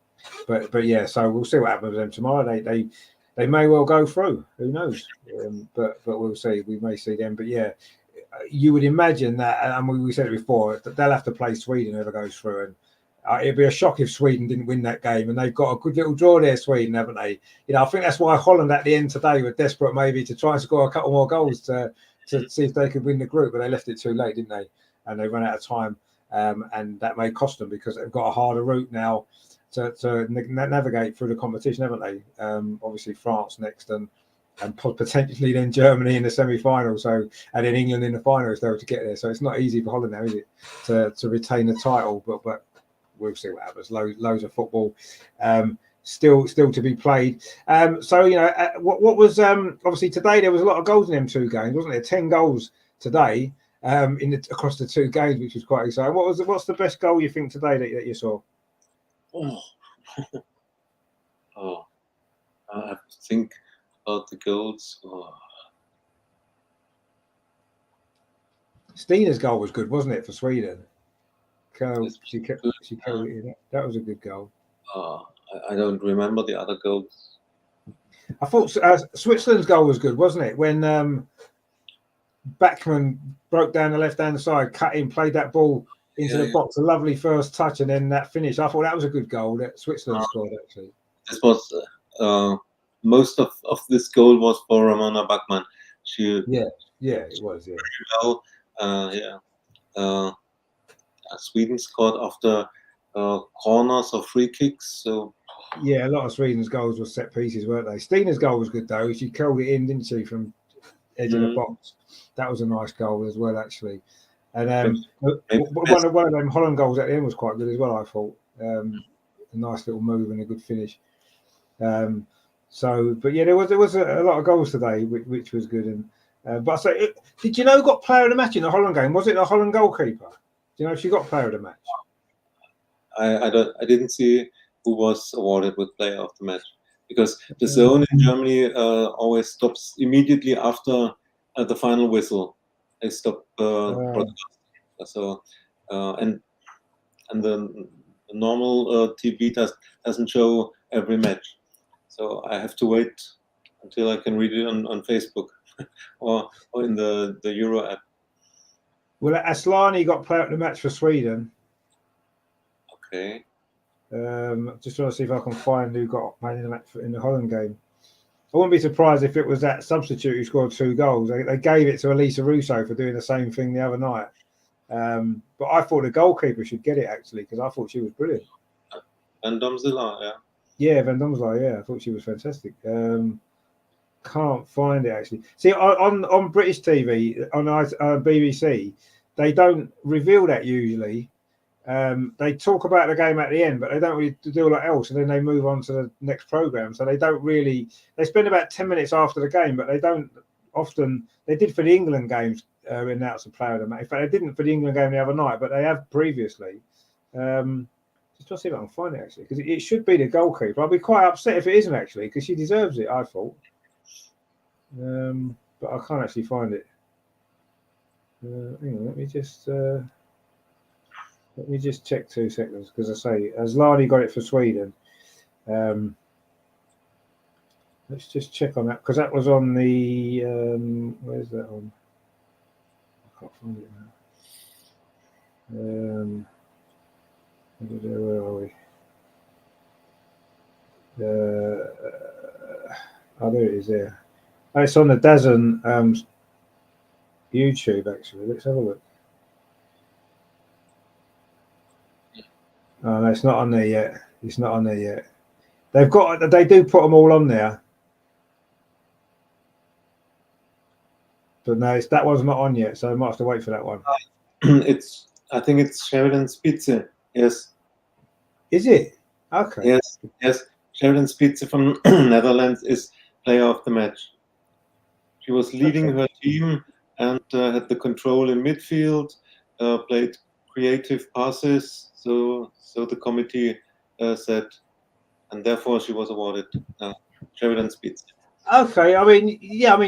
But yeah, so we'll see what happens with them tomorrow. They may well go through. Who knows? But we'll see. We may see them. But yeah, you would imagine that, and we said it before, that they'll have to play Sweden whoever goes through, and it'd be a shock if Sweden didn't win that game. And they've got a good little draw there, Sweden, haven't they? I think that's why Holland at the end today were desperate maybe to try and score a couple more goals to see if they could win the group, but they left it too late, didn't they? And they ran out of time, and that may cost them, because they've got a harder route now to navigate through the competition, haven't they? Obviously France next, and potentially then Germany in the semi-final, and then England in the final if they were to get there. So it's not easy for Holland now, is it, to retain the title? But we'll see what happens. Loads of football still to be played. What was obviously today there was a lot of goals in them 2 games, wasn't there? 10 goals today across the 2 games, which was quite exciting. What's the best goal you think today that you saw? I have to think about the goals. Stina's goal was good, wasn't it, for Sweden? She carried it in. That was a good goal. I don't remember the other goals. I thought Switzerland's goal was good, wasn't it? When Bachmann broke down the left-hand side, cut in, played that ball into the box, a lovely first touch, and then that finish. I thought that was a good goal that Switzerland scored, actually. This was most of this goal was for Ramona Bachmann. It was. Yeah. Well, Sweden scored after corners or free kicks. So yeah, a lot of Sweden's goals were set pieces, weren't they? Stina's goal was good though. She curled it in, didn't she, from edge of the box? That was a nice goal as well, actually. And one of them Holland goals at the end was quite good as well, I thought. A nice little move and a good finish. But yeah, there was a lot of goals today, which was good. And but did you know who got player of the match in the Holland game? Was it the Holland goalkeeper? Do you know if she got player of the match? I didn't see who was awarded with player of the match, because the zone in Germany always stops immediately after the final whistle. They stop broadcasting. So and the normal TV doesn't show every match. So I have to wait until I can read it on Facebook or in the Euro app. Well, Aslani got player of the match for Sweden. Okay. Just trying to see if I can find who got man of the match in the Holland game. I wouldn't be surprised if it was that substitute who scored 2 goals. They gave it to Elisa Russo for doing the same thing the other night. But I thought the goalkeeper should get it, actually, because I thought she was brilliant. Van Domselaar, yeah. Yeah, Van Domselaar, yeah. I thought she was fantastic. Can't find it, actually. See, on British TV, on BBC, they don't reveal that usually. They talk about the game at the end, but they don't really do a lot else, and then they move on to the next program. So they don't really. They spend about 10 minutes after the game, but they don't often they did for the England games announce a player of the match. In fact, they didn't for the England game the other night, but they have previously. Just trying to see if I can find it actually, because it should be the goalkeeper. I'll be quite upset if it isn't actually, because she deserves it, I thought. But I can't actually find it. Hang on, let me just check 2 seconds, because I say Aslani got it for Sweden. Let's just check on that, because that was on the where's that on? I can't find it now. Where are we? Oh, there it is there. Oh, it's on the DAZN YouTube actually. Let's have a look. Oh, no, it's not on there yet. It's not on there yet. They do put them all on there. But no, that one's not on yet, so I might have to wait for that one. I think it's Sheridan Spitze. Yes. Is it? Okay. Yes. Sheridan Spitze from Netherlands is player of the match. She was leading her team and had the control in midfield, played creative passes. So the committee said, and therefore she was awarded Sheridan Spitze. Okay, I mean,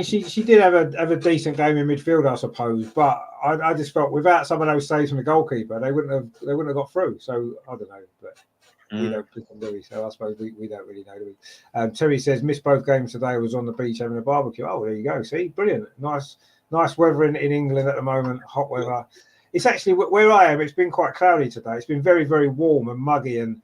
she did have a decent game in midfield, I suppose, but I just felt without some of those saves from the goalkeeper, they wouldn't have got through. So I don't know, but we don't pick on Louis, so I suppose we don't really know, do we? Terry says missed both games today. Was on the beach having a barbecue. Oh, there you go. See, brilliant, nice weather in England at the moment. Hot weather. It's actually where I am. It's been quite cloudy today. It's been very, very warm and muggy, and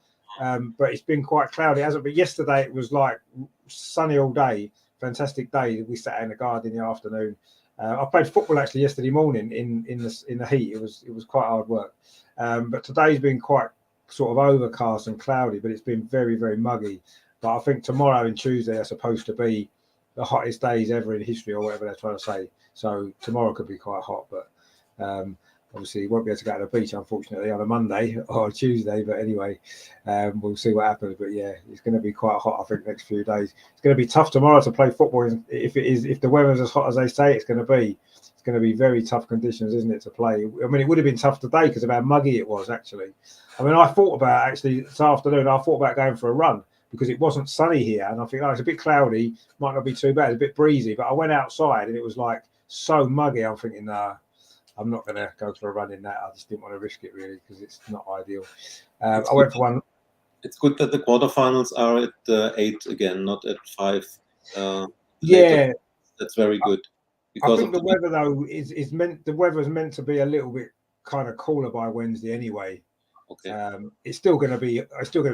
but it's been quite cloudy, hasn't it? But yesterday it was like sunny all day. Fantastic day. We sat in the garden in the afternoon. I played football actually yesterday morning in the heat. It was quite hard work. But today's been quite sort of overcast and cloudy, but it's been very, very muggy. But I think tomorrow and Tuesday are supposed to be the hottest days ever in history, or whatever they're trying to say. So tomorrow could be quite hot, but obviously you won't be able to go to the beach, unfortunately, on a Monday or a Tuesday. But anyway, we'll see what happens. But yeah, it's going to be quite hot, I think, next few days. It's going to be tough tomorrow to play football. If the weather's as hot as they say it's going to be. It's going to be very tough conditions, isn't it, to play? I mean, it would have been tough today because of how muggy it was, actually. I mean, I thought about, actually, this afternoon, going for a run because it wasn't sunny here. And I think, it's a bit cloudy, might not be too bad, it's a bit breezy. But I went outside and it was like so muggy. I'm thinking, I'm not going to go for a run in that. I just didn't want to risk it, really, because it's not ideal. I went for one. It's good that the quarterfinals are at 8 again, not at 5. Yeah. That's very good. I think the weather, though, is meant. The weather is meant to be a little bit kind of cooler by Wednesday, anyway. Okay. It's still going to be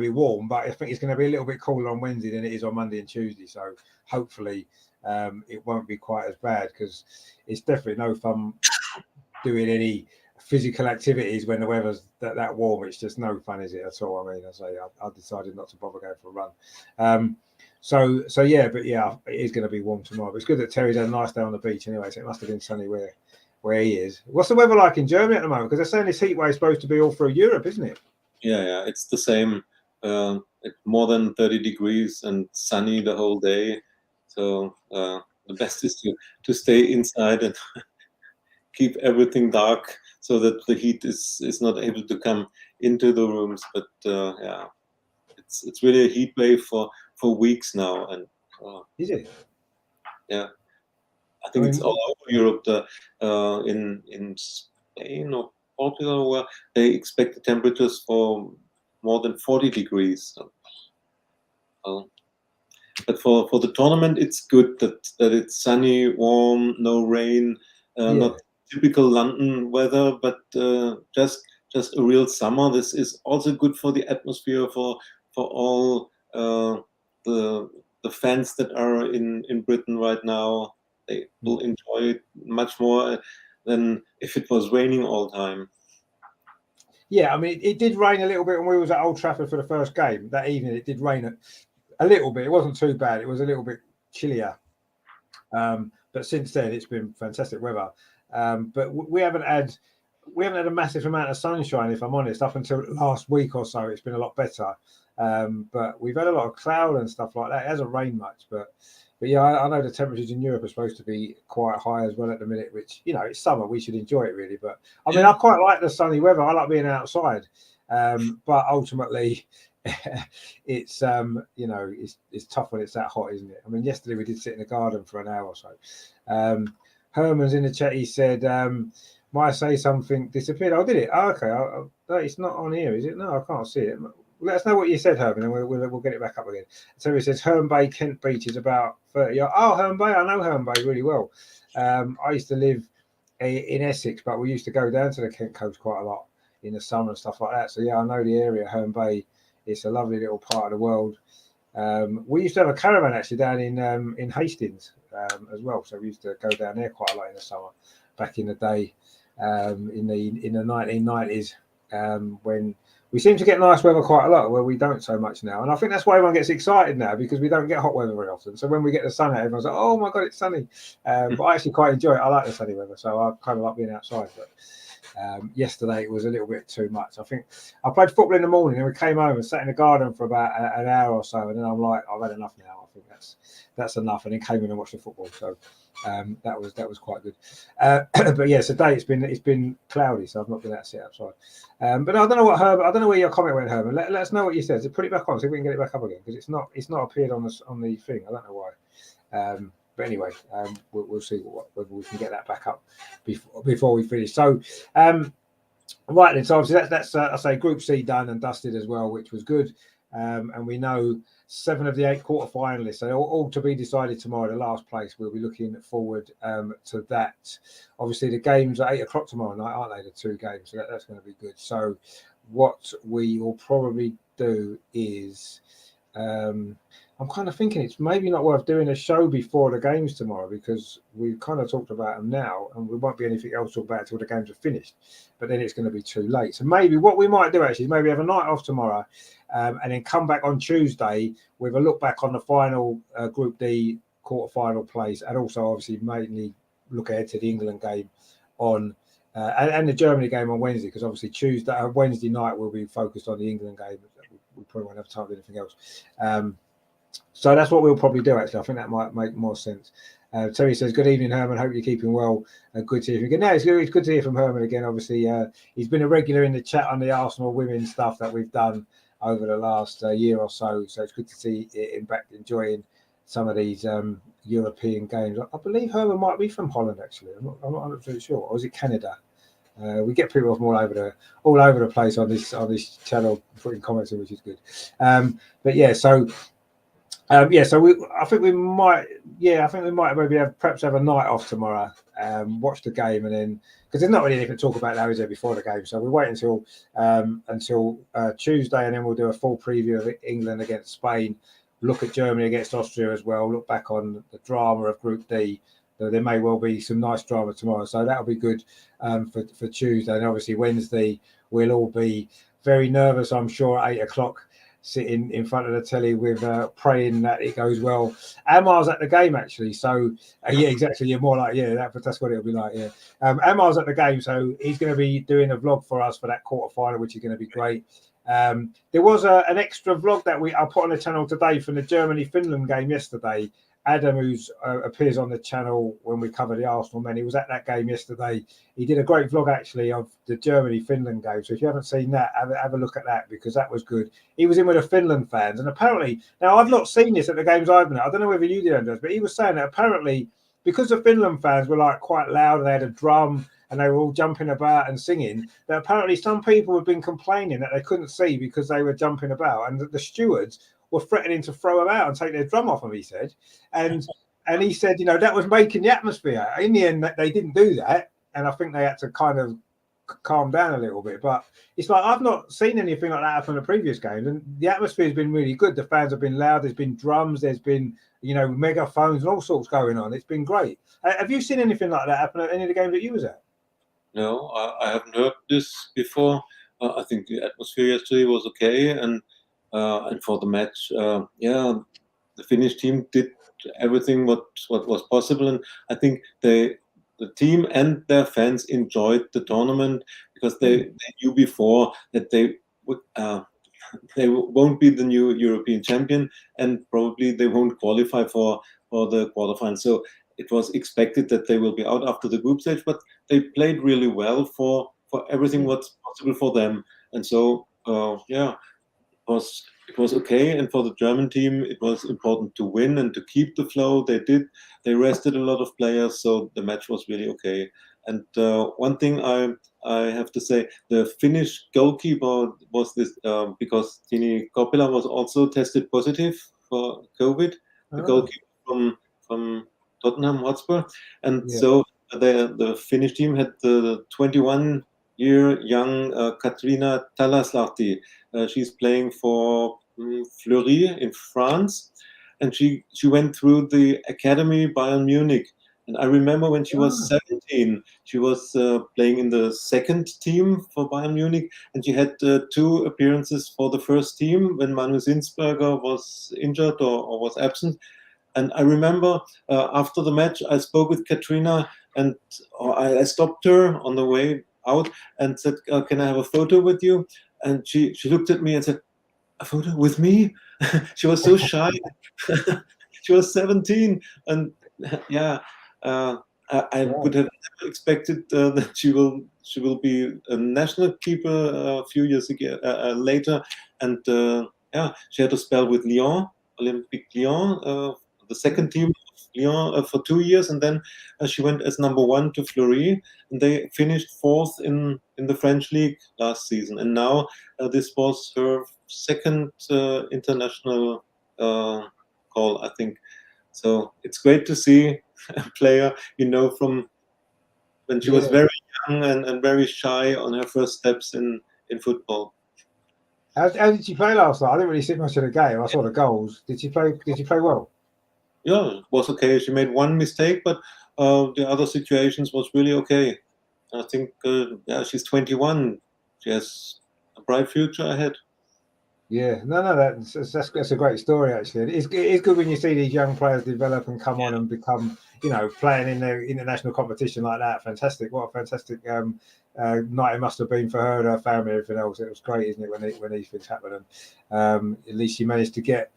warm, but I think it's going to be a little bit cooler on Wednesday than it is on Monday and Tuesday. So hopefully, it won't be quite as bad, because it's definitely no fun doing any physical activities when the weather's that warm. It's just no fun, is it, at all? I mean, I decided not to bother going for a run. So yeah, but yeah, it is going to be warm tomorrow. But it's good that Terry's had a nice day on the beach anyway, so it must have been sunny where he is. What's the weather like in Germany at the moment? Because they're saying this heat wave is supposed to be all through Europe, isn't it? Yeah, it's the same. More than 30 degrees and sunny the whole day. So the best is to stay inside and keep everything dark so that the heat is not able to come into the rooms. But yeah, it's really a heat wave for weeks now. And is it? Yeah, I think it's all over Europe. In Spain or Portugal, where they expect the temperatures for more than 40 degrees. But for the tournament, it's good that it's sunny, warm, no rain, not typical London weather, but just a real summer. This is also good for the atmosphere, for all the fans that are in Britain right now. They will enjoy it much more than if it was raining all the time. Yeah, I mean, it did rain a little bit when we was at Old Trafford for the first game that evening. It did rain a little bit. It wasn't too bad. It was a little bit chillier. But since then, it's been fantastic weather. But we haven't had a massive amount of sunshine, if I'm honest. Up until last week or so, it's been a lot better. But we've had a lot of cloud and stuff like that. It hasn't rained much, but But yeah, I know the temperatures in Europe are supposed to be quite high as well at the minute, which, you know, it's summer. We should enjoy it really. But I mean, I quite like the sunny weather. I like being outside. But ultimately, it's you know, it's tough when it's that hot, isn't it? I mean, yesterday we did sit in the garden for an hour or so. Herman's in the chat. He said, "Might say something disappeared." Oh, did it? Oh, okay. No, it's not on here, is it? No, I can't see it. Let us know what you said, Herman, and we'll get it back up again. So he says Herne Bay, Kent Beach is about 30 yards. Oh, Herne Bay, I know Herne Bay really well. I used to live in Essex, but we used to go down to the Kent coast quite a lot in the summer and stuff like that. So yeah, I know the area, Herne Bay. It's a lovely little part of the world. We used to have a caravan actually down in Hastings as well. So we used to go down there quite a lot in the summer back in the day, in the 1990s, when we seem to get nice weather quite a lot, where we don't so much now. And I think that's why everyone gets excited now, because we don't get hot weather very often. So when we get the sun out, everyone's like, oh my God, it's sunny. But I actually quite enjoy it. I like the sunny weather. So I kind of like being outside. But yesterday it was a little bit too much. I think I played football in the morning and we came home and sat in the garden for about an hour or so. And then I'm like, I've had enough now. I think that's enough. And then came in and watched the football. So that was quite good. But yeah, today it's been cloudy, so I've not been able to sit outside. But I don't know what Herbert. I don't know where your comment went, Herman. Let us know what you said. So put it back on, see if we can get it back up again, because it's not appeared on the thing. I don't know why. But anyway, we'll see whether we can get that back up before we finish. So right then, so obviously that's I say Group C done and dusted as well, which was good. And we know 7 of the 8 quarterfinalists, so all to be decided tomorrow. The last place, we'll be looking forward to that. Obviously, the games are 8 o'clock tomorrow night, aren't they? The 2 games, so that's going to be good. So what we will probably do is, I'm kind of thinking it's maybe not worth doing a show before the games tomorrow, because we've kind of talked about them now, and there won't be anything else to talk about until the games are finished. But then it's going to be too late. So maybe what we might do actually is maybe have a night off tomorrow, and then come back on Tuesday with a look back on the final Group D quarterfinal place, and also obviously mainly look ahead to the England game on and the Germany game on Wednesday, because obviously Wednesday night will be focused on the England game. We probably won't have time for anything else. So that's what we'll probably do, actually. I think that might make more sense. Terry says, good evening, Herman. Hope you're keeping well. Good to hear from you again. No, it's good to hear from Herman again. Obviously, he's been a regular in the chat on the Arsenal women's stuff that we've done over the last year or so. So it's good to see him back enjoying some of these European games. I believe Herman might be from Holland, actually. I'm not 100% sure. Or is it Canada? We get people from all over the place on this channel putting comments in, which is good. But yeah, so I think we might maybe perhaps have a night off tomorrow, watch the game, and then, because there's not really anything to talk about now, is there, before the game? So we wait until Tuesday, and then we'll do a full preview of England against Spain, look at Germany against Austria as well, look back on the drama of Group D. So there may well be some nice drama tomorrow, so that'll be good for Tuesday. And obviously Wednesday we'll all be very nervous, I'm sure, at 8 o'clock, sitting in front of the telly with praying that it goes well. Amar's at the game, actually, so yeah, exactly. You're more like, yeah, that's what it'll be like. Yeah, Amar's at the game, so he's going to be doing a vlog for us for that quarterfinal, which is going to be great. There was an extra vlog that I put on the channel today from the Germany-Finland game yesterday. Adam, who appears on the channel when we cover the Arsenal men, he was at that game yesterday. He did a great vlog, actually, of the Germany-Finland game. So if you haven't seen that, have a look at that, because that was good. He was in with the Finland fans. And apparently, now I've not seen this at the games I've been at. I don't know whether you did, Andreas, but he was saying that apparently, because the Finland fans were like quite loud and they had a drum and they were all jumping about and singing, that apparently some people had been complaining that they couldn't see because they were jumping about, and that the stewards were threatening to throw them out and take their drum off them, he said. And he said, you know, that was making the atmosphere. In the end, they didn't do that, and I think they had to kind of calm down a little bit. But it's like, I've not seen anything like that happen in the previous games, and the atmosphere has been really good. The fans have been loud. There's been drums. There's been, you know, megaphones and all sorts going on. It's been great. Have you seen anything like that happen at any of the games that you was at? No, I haven't heard this before. I think the atmosphere yesterday was okay, and for the match, the Finnish team did everything what was possible, and I think the team and their fans enjoyed the tournament, because they knew before that they won't be the new European champion, and probably they won't qualify for for the quarterfinals. So it was expected that they will be out after the group stage, but they played really well for everything what's possible for them. And so, it was okay. And for the German team, it was important to win and to keep the flow. They rested a lot of players, so the match was really okay. And one thing I have to say, the Finnish goalkeeper was this because Tini Kopila was also tested positive for COVID. The goalkeeper from Tottenham Hotspur, and so the Finnish team had the 21-year young Katrina Talaslahti. She's playing for Fleury in France, and she went through the academy Bayern Munich. And I remember when she was 17, she was playing in the second team for Bayern Munich, and she had 2 appearances for the first team when Manu Zinsberger was injured or was absent. And I remember after the match, I spoke with Katrina, and I stopped her on the way out and said, "Can I have a photo with you?" And she looked at me and said, "A photo with me?" She was so shy. She was 17, and I would have never expected that she will be a national keeper a few years later. And she had to spell with Lyon, Olympique Lyon, the second team of Lyon for 2 years, and then she went as number 1 to Fleury, and they finished 4th in the French league last season. And now this was her second international call, I think. So it's great to see a player, from when she was very young and very shy on her first steps in football. How did she play last night? I didn't really see much of the game. I saw the goals. Did she play well? Yeah, it was okay. She made one mistake, but the other situations was really okay. I think, she's 21. She has a bright future ahead. Yeah, no, that's a great story actually. It is good when you see these young players develop and come on and become, playing in their international competition like that. Fantastic! What a fantastic night it must have been for her and her family and everything else. It was great, isn't it, when these things happen? And at least she managed to get.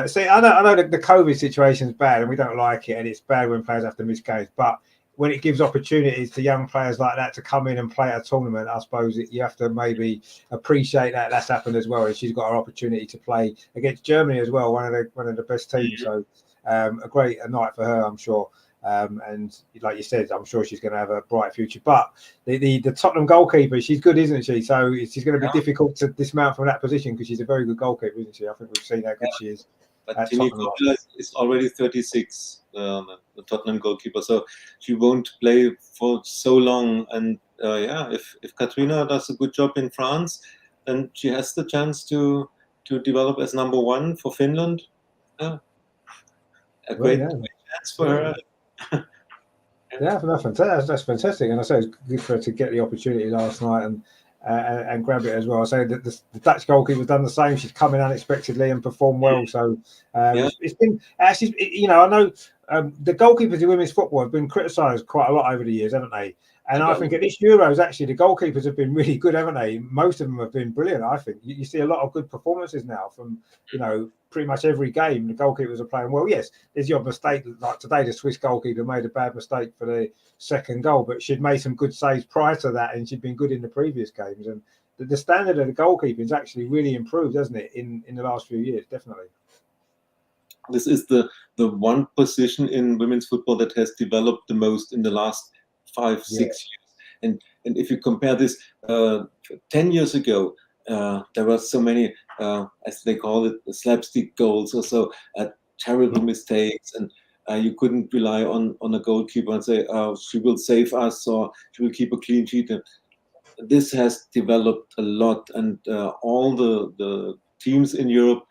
See, I know the COVID situation is bad and we don't like it, and it's bad when players have to miss games, but when it gives opportunities to young players like that to come in and play a tournament, I suppose you have to maybe appreciate that that's happened as well. And she's got her opportunity to play against Germany as well, one of the best teams. So a great night for her, I'm sure. And like you said, I'm sure she's going to have a bright future. But the Tottenham goalkeeper, she's good, isn't she? So she's going to be difficult to dismount from that position because she's a very good goalkeeper, isn't she? I think we've seen how good she is. But Tini Kopila is already 36, the Tottenham goalkeeper, so she won't play for so long. And if Katrina does a good job in France, then she has the chance to develop as number 1 for Finland. A great chance for her. That's fantastic. And I say it's good for her to get the opportunity last night and grab it as well. So the Dutch goalkeeper's done the same. She's come in unexpectedly and performed well. So it's been actually, I know the goalkeepers in women's football have been criticised quite a lot over the years, haven't they? And I think at this Euros, actually, the goalkeepers have been really good, haven't they? Most of them have been brilliant, I think. You see a lot of good performances now from, pretty much every game. The goalkeepers are playing well. Yes, there's your mistake. Like today, the Swiss goalkeeper made a bad mistake for the second goal, but she'd made some good saves prior to that, and she'd been good in the previous games. And the standard of the goalkeeping has actually really improved, hasn't it, in the last few years, definitely. This is the one position in women's football that has developed the most in the last 5-6 years. And if you compare this 10 years ago, there were so many, as they call it, slapstick goals or so, terrible mistakes, and you couldn't rely on a goalkeeper and say, she will save us or she will keep a clean sheet. And this has developed a lot, and all the teams in Europe,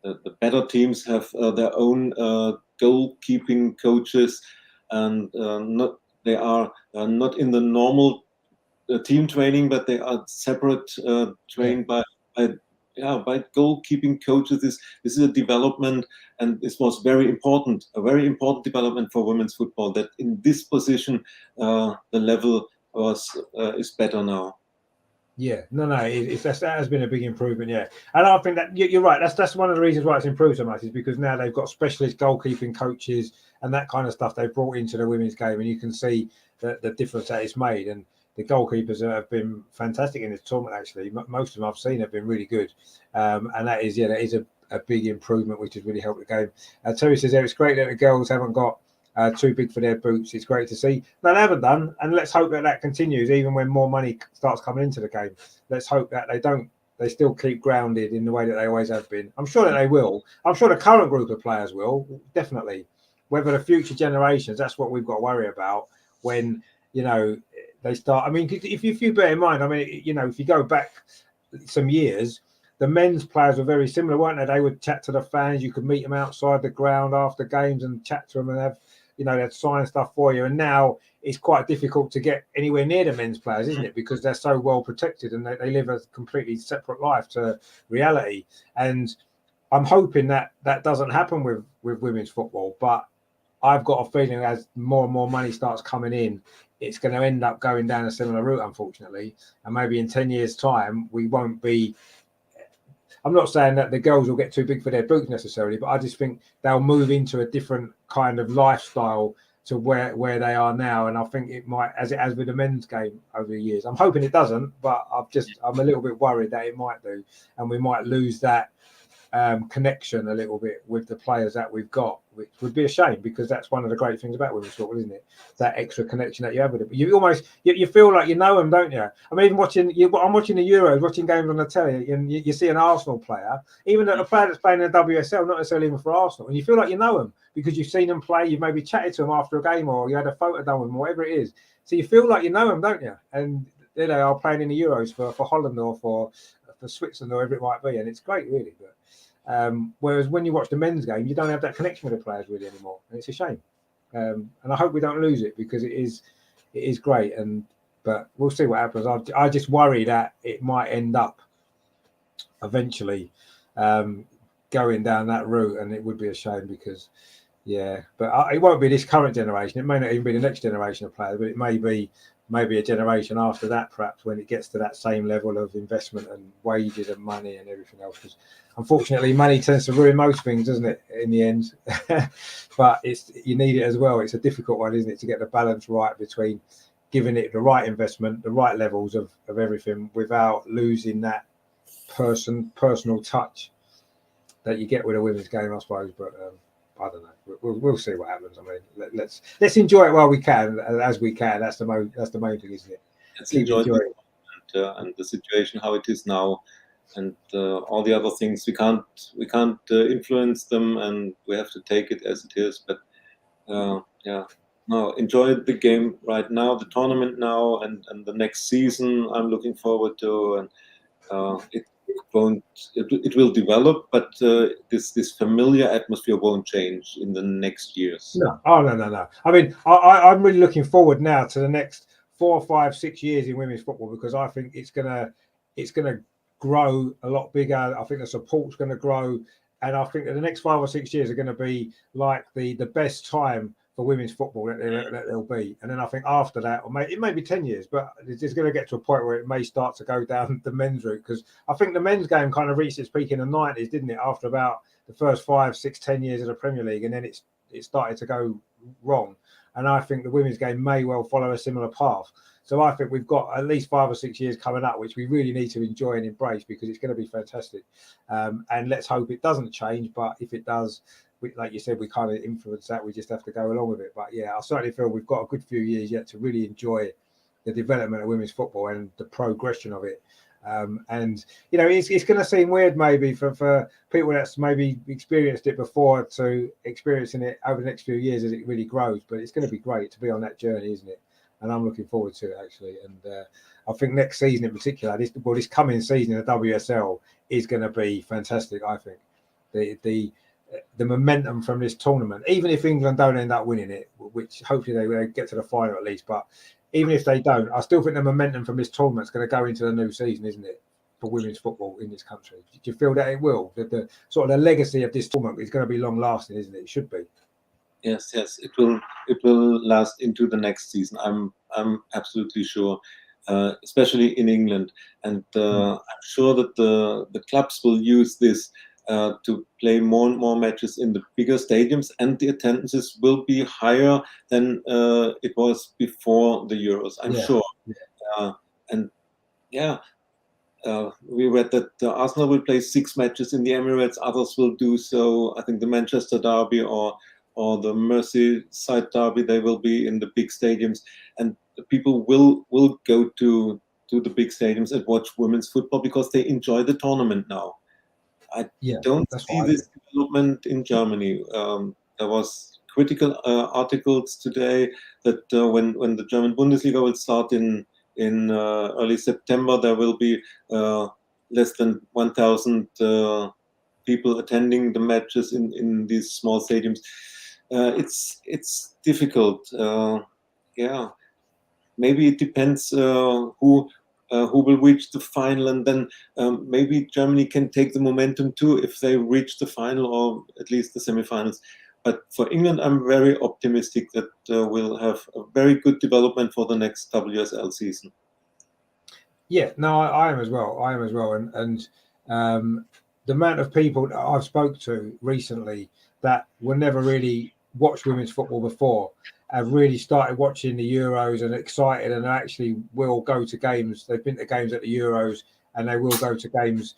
the better teams have their own goalkeeping coaches, and they are not in the normal team training, but they are separate, trained by goalkeeping coaches. This is a development, and this was a very important development for women's football. That in this position, the level is better now. Yeah, no, that has been a big improvement. Yeah, and I think that you're right. That's one of the reasons why it's improved so much is because now they've got specialist goalkeeping coaches and that kind of stuff they've brought into the women's game, and you can see the difference that it's made. And the goalkeepers have been fantastic in this tournament. Actually, most of them I've seen have been really good, and that is a big improvement, which has really helped the game. Terry says there, it's great that the girls haven't got too big for their boots. It's great to see. No, they haven't done, and let's hope that continues even when more money starts coming into the game. Let's hope that they still keep grounded in the way that they always have been. I'm sure that they will. I'm sure the current group of players will, definitely. Whether the future generations, that's what we've got to worry about when, they start. I mean, if you bear in mind, I mean, if you go back some years, the men's players were very similar, weren't they? They would chat to the fans. You could meet them outside the ground after games and chat to them and have, they'd sign stuff for you. And now it's quite difficult to get anywhere near the men's players, isn't it? Because they're so well protected and they live a completely separate life to reality. And I'm hoping that doesn't happen with women's football. But I've got a feeling as more and more money starts coming in, it's going to end up going down a similar route, unfortunately. And maybe in 10 years' time, we won't be. I'm not saying that the girls will get too big for their boots necessarily, but I just think they'll move into a different kind of lifestyle to where they are now. And I think it might, as it has with the men's game over the years. I'm hoping it doesn't, but I'm a little bit worried that it might do. And we might lose that connection a little bit with the players that we've got, which would be a shame because that's one of the great things about women's football, isn't it? That extra connection that you have with them. You almost you feel like you know them, don't you? I mean, even I'm watching the Euros, watching games on the telly, and you see an Arsenal player, even a player that's playing in the WSL, not necessarily even for Arsenal, and you feel like you know them because you've seen them play, you've maybe chatted to them after a game, or you had a photo done with them, or whatever it is. So you feel like you know them, don't you? And there they are playing in the Euros for Holland or for Switzerland or whatever it might be, and it's great, really. But whereas when you watch the men's game, you don't have that connection with the players really anymore, and it's a shame. And I hope we don't lose it because it is great. But we'll see what happens. I just worry that it might end up eventually going down that route, and it would be a shame because, but it won't be this current generation. It may not even be the next generation of players, but it may be maybe a generation after that, perhaps, when it gets to that same level of investment and wages and money and everything else. Because unfortunately, money tends to ruin most things, doesn't it, in the end? But you need it as well. It's a difficult one, isn't it, to get the balance right between giving it the right investment, the right levels of everything without losing that personal touch that you get with a women's game, I suppose. But I don't know. We'll see what happens. I mean, let's enjoy it while we can, as we can. That's the main thing, isn't it? Let's enjoy it and the situation how it is now, and all the other things we can't influence them, and we have to take it as it is. But no, enjoy the game right now, the tournament now, and the next season. I'm looking forward to, and it will develop, but this familiar atmosphere won't change in the next years. No. I mean, I'm really looking forward now to the next 4, 5, 6 years in women's football because I think it's gonna grow a lot bigger. I think the support's going to grow, and I think that the next 5 or 6 years are going to be like the best time for women's football that there'll be. And then I think after that, it may be 10 years, but it's going to get to a point where it may start to go down the men's route, because I think the men's game kind of reached its peak in the 90s, didn't it? After about the first 5, 6, 10 years of the Premier League, and then it started to go wrong. And I think the women's game may well follow a similar path. So I think we've got at least 5 or 6 years coming up, which we really need to enjoy and embrace, because it's going to be fantastic. And let's hope it doesn't change. But if it does, like you said, we can't influence that. We just have to go along with it. But yeah, I certainly feel we've got a good few years yet to really enjoy the development of women's football and the progression of it. And you know, it's going to seem weird maybe for people that's maybe experienced it before to experiencing it over the next few years as it really grows. But it's going to be great to be on that journey, isn't it? And I'm looking forward to it, actually. And I think next season in particular, this coming season in the WSL is going to be fantastic. I think the momentum from this tournament, even if England don't end up winning it, which hopefully they get to the final at least, but even if they don't, I still think the momentum from this tournament is going to go into the new season, isn't it, for women's football in this country? Do you feel that it will? That the sort of the legacy of this tournament is going to be long lasting, isn't it? It should be. Yes, it will last into the next season. I'm absolutely sure. especially in England. And I'm sure that the clubs will use this to play more and more matches in the bigger stadiums, and the attendances will be higher than it was before the Euros, I'm sure. And yeah, we read that Arsenal will play 6 matches in the Emirates. Others will do so. I think the Manchester derby or the Merseyside derby, they will be in the big stadiums, and the people will go to the big stadiums and watch women's football because they enjoy the tournament now. I don't see this development in Germany. There was critical articles today that when the German Bundesliga will start in early September, there will be less than 1,000 people attending the matches in these small stadiums. It's difficult. Maybe it depends who will reach the final, and then maybe Germany can take the momentum too if they reach the final or at least the semifinals. But for England, I'm very optimistic that we'll have a very good development for the next WSL season. Yeah, no, I am as well. And the amount of people that I've spoke to recently that were never really watched women's football before have really started watching the Euros and excited, and actually will go to games. They've been to games at the Euros, and they will go to games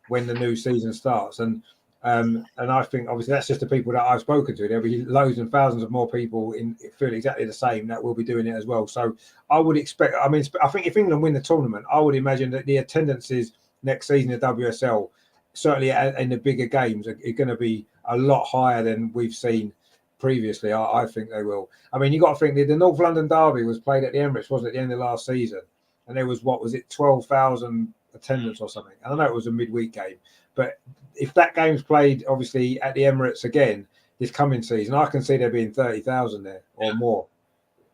when the new season starts. And I think obviously that's just the people that I've spoken to. There'll be loads and thousands of more people feel exactly the same that will be doing it as well. So I would expect. I mean, I think if England win the tournament, I would imagine that the attendances next season in WSL, certainly in the bigger games, are going to be a lot higher than we've seen previously. I think they will. I mean, you got to think that the North London derby was played at the Emirates, wasn't it, at the end of last season? And there was 12,000 attendance or something. I know it was a midweek game, but if that game's played obviously at the Emirates again this coming season, I can see there being 30,000 there or more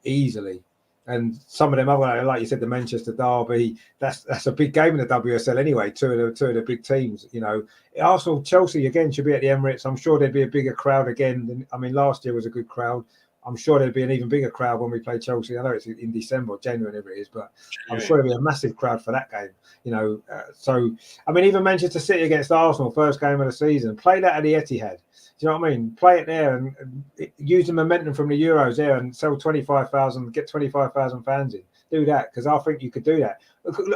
easily. And some of them other, like you said, the Manchester derby, that's a big game in the WSL anyway. Two of the big teams, you know. Arsenal, Chelsea again should be at the Emirates. I'm sure there'd be a bigger crowd again. I mean, last year was a good crowd. I'm sure there'd be an even bigger crowd when we play Chelsea. I know it's in December or January, whatever it is, but I'm sure there'll be a massive crowd for that game. You know, so I mean, even Manchester City against Arsenal, first game of the season, play that at the Etihad. Do you know what I mean? Play it there and use the momentum from the Euros there and sell 25,000, get 25,000 fans in. Do that, because I think you could do that.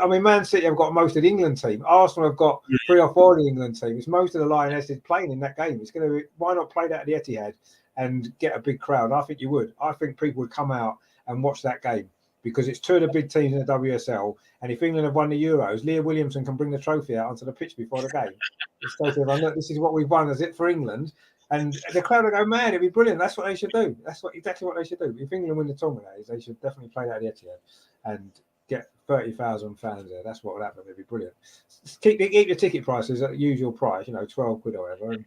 I mean, Man City have got most of the England team. Arsenal have got 3 or 4 of the England team. It's most of the Lionesses playing in that game. It's going to be, why not play that at the Etihad and get a big crowd? I think you would. I think people would come out and watch that game because it's 2 of the big teams in the WSL. And if England have won the Euros, Leah Williamson can bring the trophy out onto the pitch before the game. Just say to everyone, look, this is what we've won. Is it for England? And the crowd will go mad. It'd be brilliant. That's what they should do. That's exactly what they should do. If England win the tournament, they should definitely play that at the Etihad and get 30,000 fans there. That's what would happen. It'd be brilliant. Keep your ticket prices at the usual price, 12 quid or whatever, and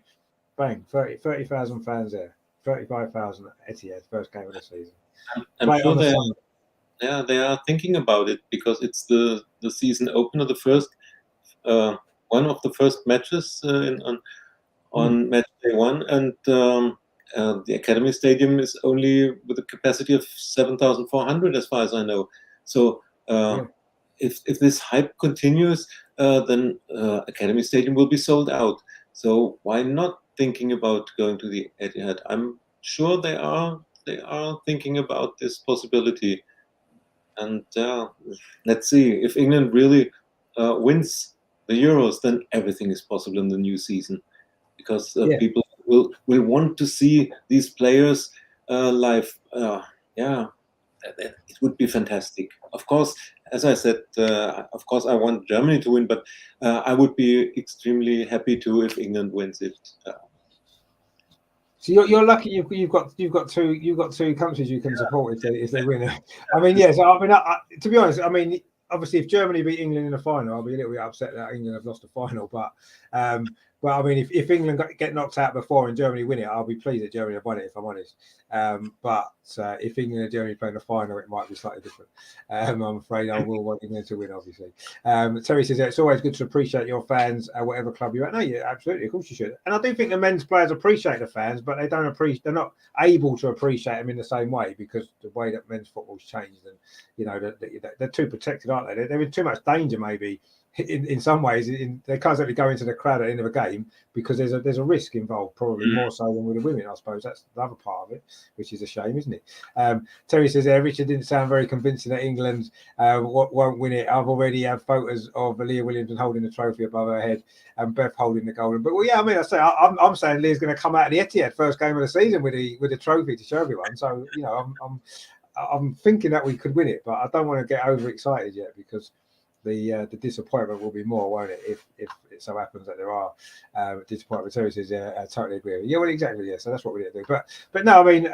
bang, 30,000 fans there. 35,000 at Etihad, first game of the season. I'm sure they are thinking about it because it's the season opener, the first one of the first matches on match day 1, and the Academy Stadium is only with a capacity of 7,400 as far as I know. So if this hype continues, then Academy Stadium will be sold out. So why not thinking about going to the Etihad? I'm sure they are thinking about this possibility. And let's see, if England really wins the Euros, then everything is possible in the new season, because people will want to see these players live. It would be fantastic. Of course, as I said, of course I want Germany to win, but I would be extremely happy too if England wins it. So you're lucky. You've got two countries you can support if they win it. I mean, yes. I mean, to be honest, I mean, obviously, if Germany beat England in the final, I'll be a little bit upset that England have lost the final. But Well, I mean, if England get knocked out before and Germany win it, I'll be pleased that Germany have won it, if I'm honest. But if England and Germany play in the final, it might be slightly different. I'm afraid I will want England to win, obviously. Terry says, it's always good to appreciate your fans, whatever club you're at. No, yeah, absolutely. Of course you should. And I do think the men's players appreciate the fans, but they're not able to appreciate them in the same way because the way that men's football's changed. And, you know, they're too protected, aren't they? They're in too much danger, maybe. In some ways, they can't exactly go into the crowd at the end of a game because there's a risk involved, probably more so than with the women, I suppose. That's the other part of it, which is a shame, isn't it? Terry says, Richard didn't sound very convincing that England won't win it. I've already had photos of Leah Williamson holding the trophy above her head and Beth holding the golden. But well, yeah, I mean, I'm saying Leah's going to come out of the Etihad first game of the season with the trophy to show everyone. So you know, I'm thinking that we could win it, but I don't want to get overexcited yet because the disappointment will be more, won't it? If it so happens that there are disappointment. Terry says, yeah, I totally agree with you. Yeah, well, exactly, yeah. So that's what we need to do. But no, I mean,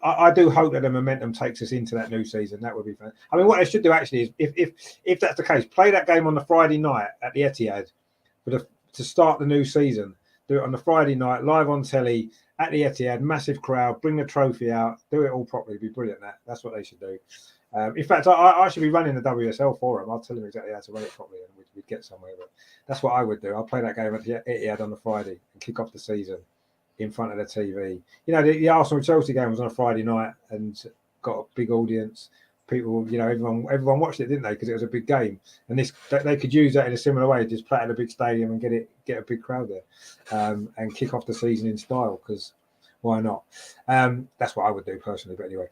I do hope that the momentum takes us into that new season. That would be fun. I mean, what they should do actually is, if that's the case, play that game on the Friday night at the Etihad to start the new season. Do it on the Friday night, live on telly at the Etihad, massive crowd, bring the trophy out, do it all properly. It'd be brilliant. That's what they should do. In fact, I should be running the WSL for them. I'll tell them exactly how to run it properly and we'd get somewhere. But that's what I would do. I'll play that game at the Etihad on the Friday and kick off the season in front of the TV. You know, the Arsenal-Chelsea game was on a Friday night and got a big audience. People, you know, everyone watched it, didn't they? Because it was a big game. And they could use that in a similar way, just play at a big stadium and get a big crowd there and kick off the season in style, because why not? That's what I would do personally, but anyway.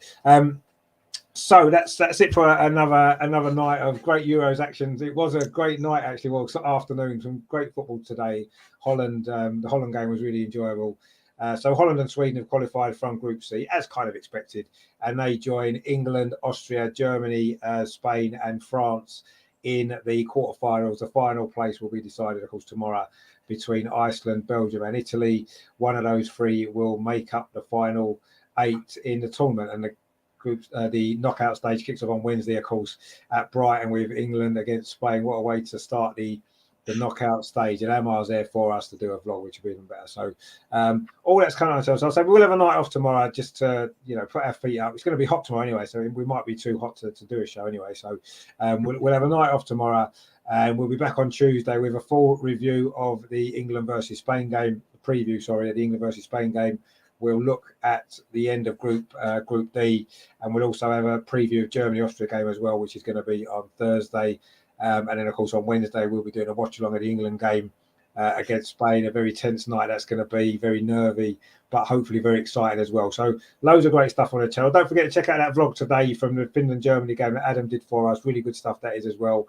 So that's it for another night of great Euros actions. It was a great night actually. Well, afternoon, some great football today. Holland, the Holland game was really enjoyable. So Holland and Sweden have qualified from Group C as kind of expected, and they join England, Austria, Germany, Spain, and France in the quarterfinals. The final place will be decided, of course, tomorrow between Iceland, Belgium, and Italy. One of those three will make up the final 8 in the tournament, and the knockout stage kicks off on Wednesday, of course, at Brighton with England against Spain. What a way to start the knockout stage. And Amar's there for us to do a vlog, which will be even better. So all that's coming on ourselves. So I'll say we'll have a night off tomorrow just to, you know, put our feet up. It's going to be hot tomorrow anyway, so we might be too hot to do a show anyway. So we'll have a night off tomorrow, and we'll be back on Tuesday with a full review of the England versus Spain game, the England versus Spain game. We'll look at the end of Group D, and we'll also have a preview of Germany-Austria game as well, which is going to be on Thursday. And then, of course, on Wednesday, we'll be doing a watch-along of the England game against Spain. A very tense night that's going to be, very nervy, but hopefully very exciting as well. So loads of great stuff on the channel. Don't forget to check out that vlog today from the Finland-Germany game that Adam did for us. Really good stuff that is as well.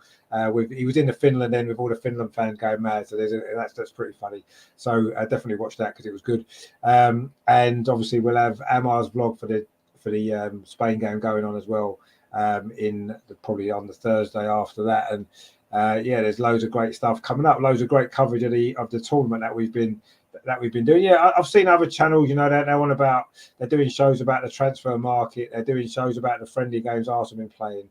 He was in the Finland then with all the Finland fans going mad. So that's pretty funny. So definitely watch that because it was good. And obviously we'll have Amar's vlog for the Spain game going on as well. Probably on the Thursday after that, and there's loads of great stuff coming up, loads of great coverage of the tournament that we've been doing. I've seen other channels, you know, they're doing shows about the transfer market, they're doing shows about the friendly games Arsenal been playing.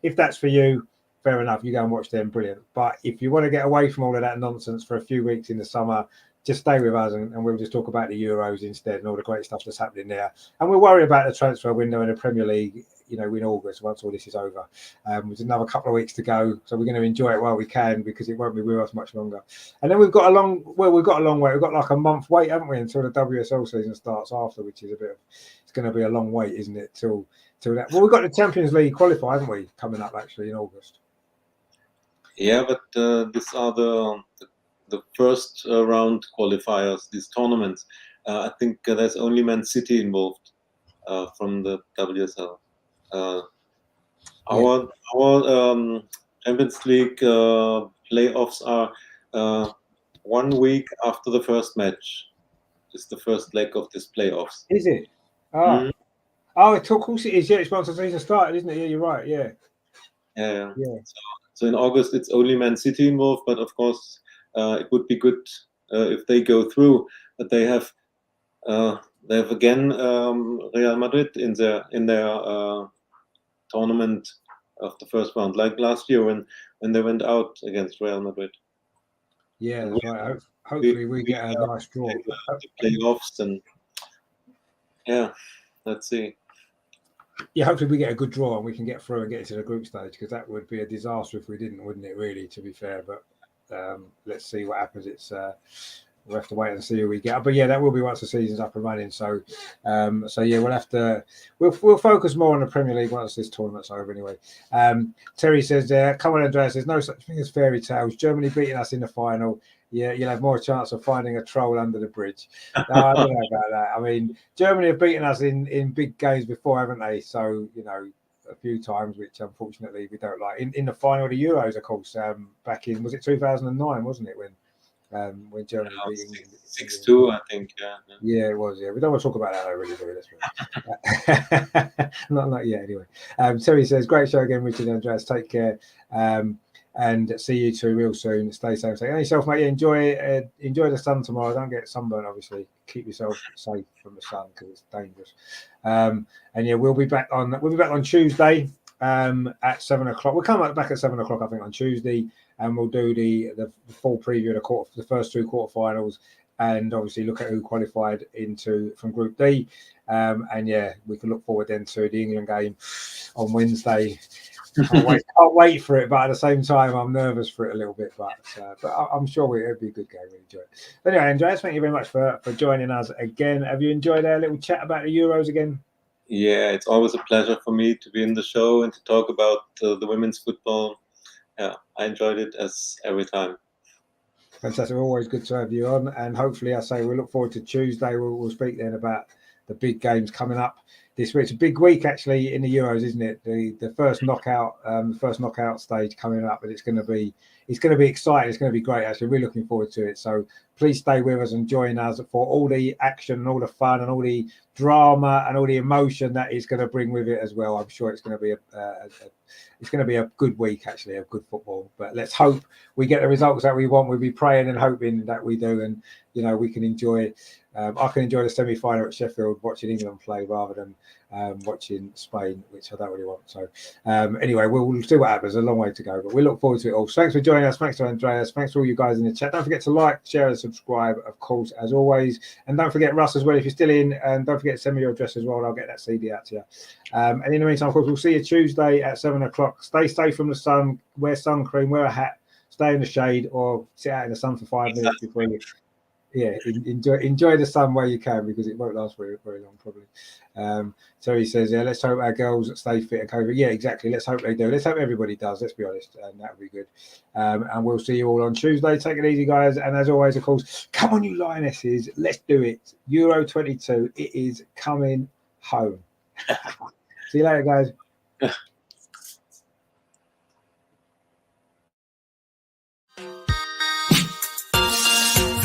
If that's for you, fair enough, you go and watch them, brilliant. But if you want to get away from all of that nonsense for a few weeks in the summer, just stay with us and we'll just talk about the Euros instead and all the great stuff that's happening there. And we'll worry about the transfer window in the Premier League, you know, in August once all this is over. There's another couple of weeks to go, so we're going to enjoy it while we can because it won't be with us much longer. And then we've got a long way. We've got like a month wait, haven't we, until the WSL season starts after, which is it's going to be a long wait, isn't it, till that. Well, we've got the Champions League qualifier, haven't we, coming up actually in August. Yeah, but these are the first round qualifiers, these tournaments. I think there's only Man City involved from the WSL. Our Champions League playoffs are 1 week after the first match. It's the first leg of this playoffs. Is it? Oh, of course it is. Yeah, it's once the season started, isn't it? Yeah, you're right. Yeah. Yeah. So in August, it's only Man City involved, but of course, it would be good if they go through. But they have again Real Madrid in their tournament of the first round, like last year when they went out against Real Madrid. Yeah, that's right. hopefully we get a nice draw. The playoffs and let's see. Yeah, hopefully we get a good draw and we can get through and get into the group stage, because that would be a disaster if we didn't, wouldn't it? Really, to be fair, but let's see what happens. It's we'll have to wait and see who we get. But yeah, that will be once the season's up and running. So yeah, we'll have to we'll focus more on the Premier League once this tournament's over. Anyway, Terry says, "Come on, Andreas. There's no such thing as fairy tales. Germany beating us in the final. Yeah, you'll have more chance of finding a troll under the bridge." No, I don't know about that. I mean, Germany have beaten us in big games before, haven't they? So, you know, a few times, which unfortunately we don't like. In the final of the Euros, of course, back in, was it 2009, wasn't it, when Germany beat 6-2, I think. Yeah, it was. Yeah, we don't want to talk about that though, really, do we? not yet, anyway. Terry says, "Great show again, Richard and Andreas. Take care. And see you two real soon. Stay safe. And yourself, mate. Enjoy the sun tomorrow. Don't get sunburned, obviously. Keep yourself safe from the sun because it's dangerous. And yeah, we'll be back on Tuesday at 7 o'clock. We'll come back at 7 o'clock, I think, on Tuesday, and we'll do the full preview of the first two quarterfinals, and obviously look at who qualified from Group D. And yeah, we can look forward then to the England game on Wednesday. Can't wait for it, but at the same time, I'm nervous for it a little bit. But I'm sure it'll be a good game. We'll enjoy it. But anyway, Andreas, thank you very much for joining us again. Have you enjoyed our little chat about the Euros again? Yeah, it's always a pleasure for me to be in the show and to talk about the women's football. Yeah, I enjoyed it as every time. Fantastic. Always good to have you on. And hopefully, we look forward to Tuesday. We'll speak then about the big games coming up this week. It's a big week actually in the Euros, isn't it? The first knockout stage coming up, but it's going to be exciting. It's going to be great. Actually, we're looking forward to it. So please stay with us and join us for all the action and all the fun and all the drama and all the emotion that is going to bring with it as well. I'm sure it's going to be a good week, actually, of good football. But let's hope we get the results that we want. We'll be praying and hoping that we do, and we can enjoy. I can enjoy the semi-final at Sheffield watching England play rather than watching Spain, which I don't really want. So anyway, we'll see what happens. There's a long way to go, but we look forward to it all. So thanks for joining us. Thanks to Andreas. Thanks to all you guys in the chat. Don't forget to like, share, and subscribe, of course, as always. And don't forget Russ as well if you're still in. And don't forget to send me your address as well, and I'll get that CD out to you. And in the meantime, of course, we'll see you Tuesday at 7 o'clock. Stay safe from the sun. Wear sun cream. Wear a hat. Stay in the shade, or sit out in the sun for 5 minutes before you. Yeah, enjoy the sun where you can, because it won't last very, very long, probably. Terry says, yeah, let's hope our girls stay fit and COVID. Yeah, exactly. Let's hope they do. Let's hope everybody does, let's be honest, and that would be good. And we'll see you all on Tuesday. Take it easy, guys. And as always, of course, come on, you Lionesses. Let's do it. Euro 22. It is coming home. See you later, guys.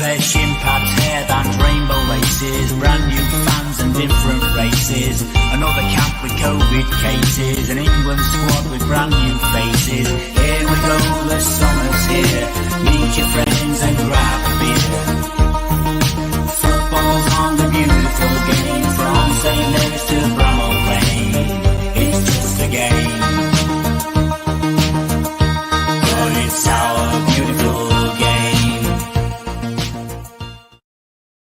There's shin pads, hairbands, rainbow laces, brand new fans and different races. Another camp with COVID cases, an England squad with brand new faces. Here we go, the summer's here. Meet your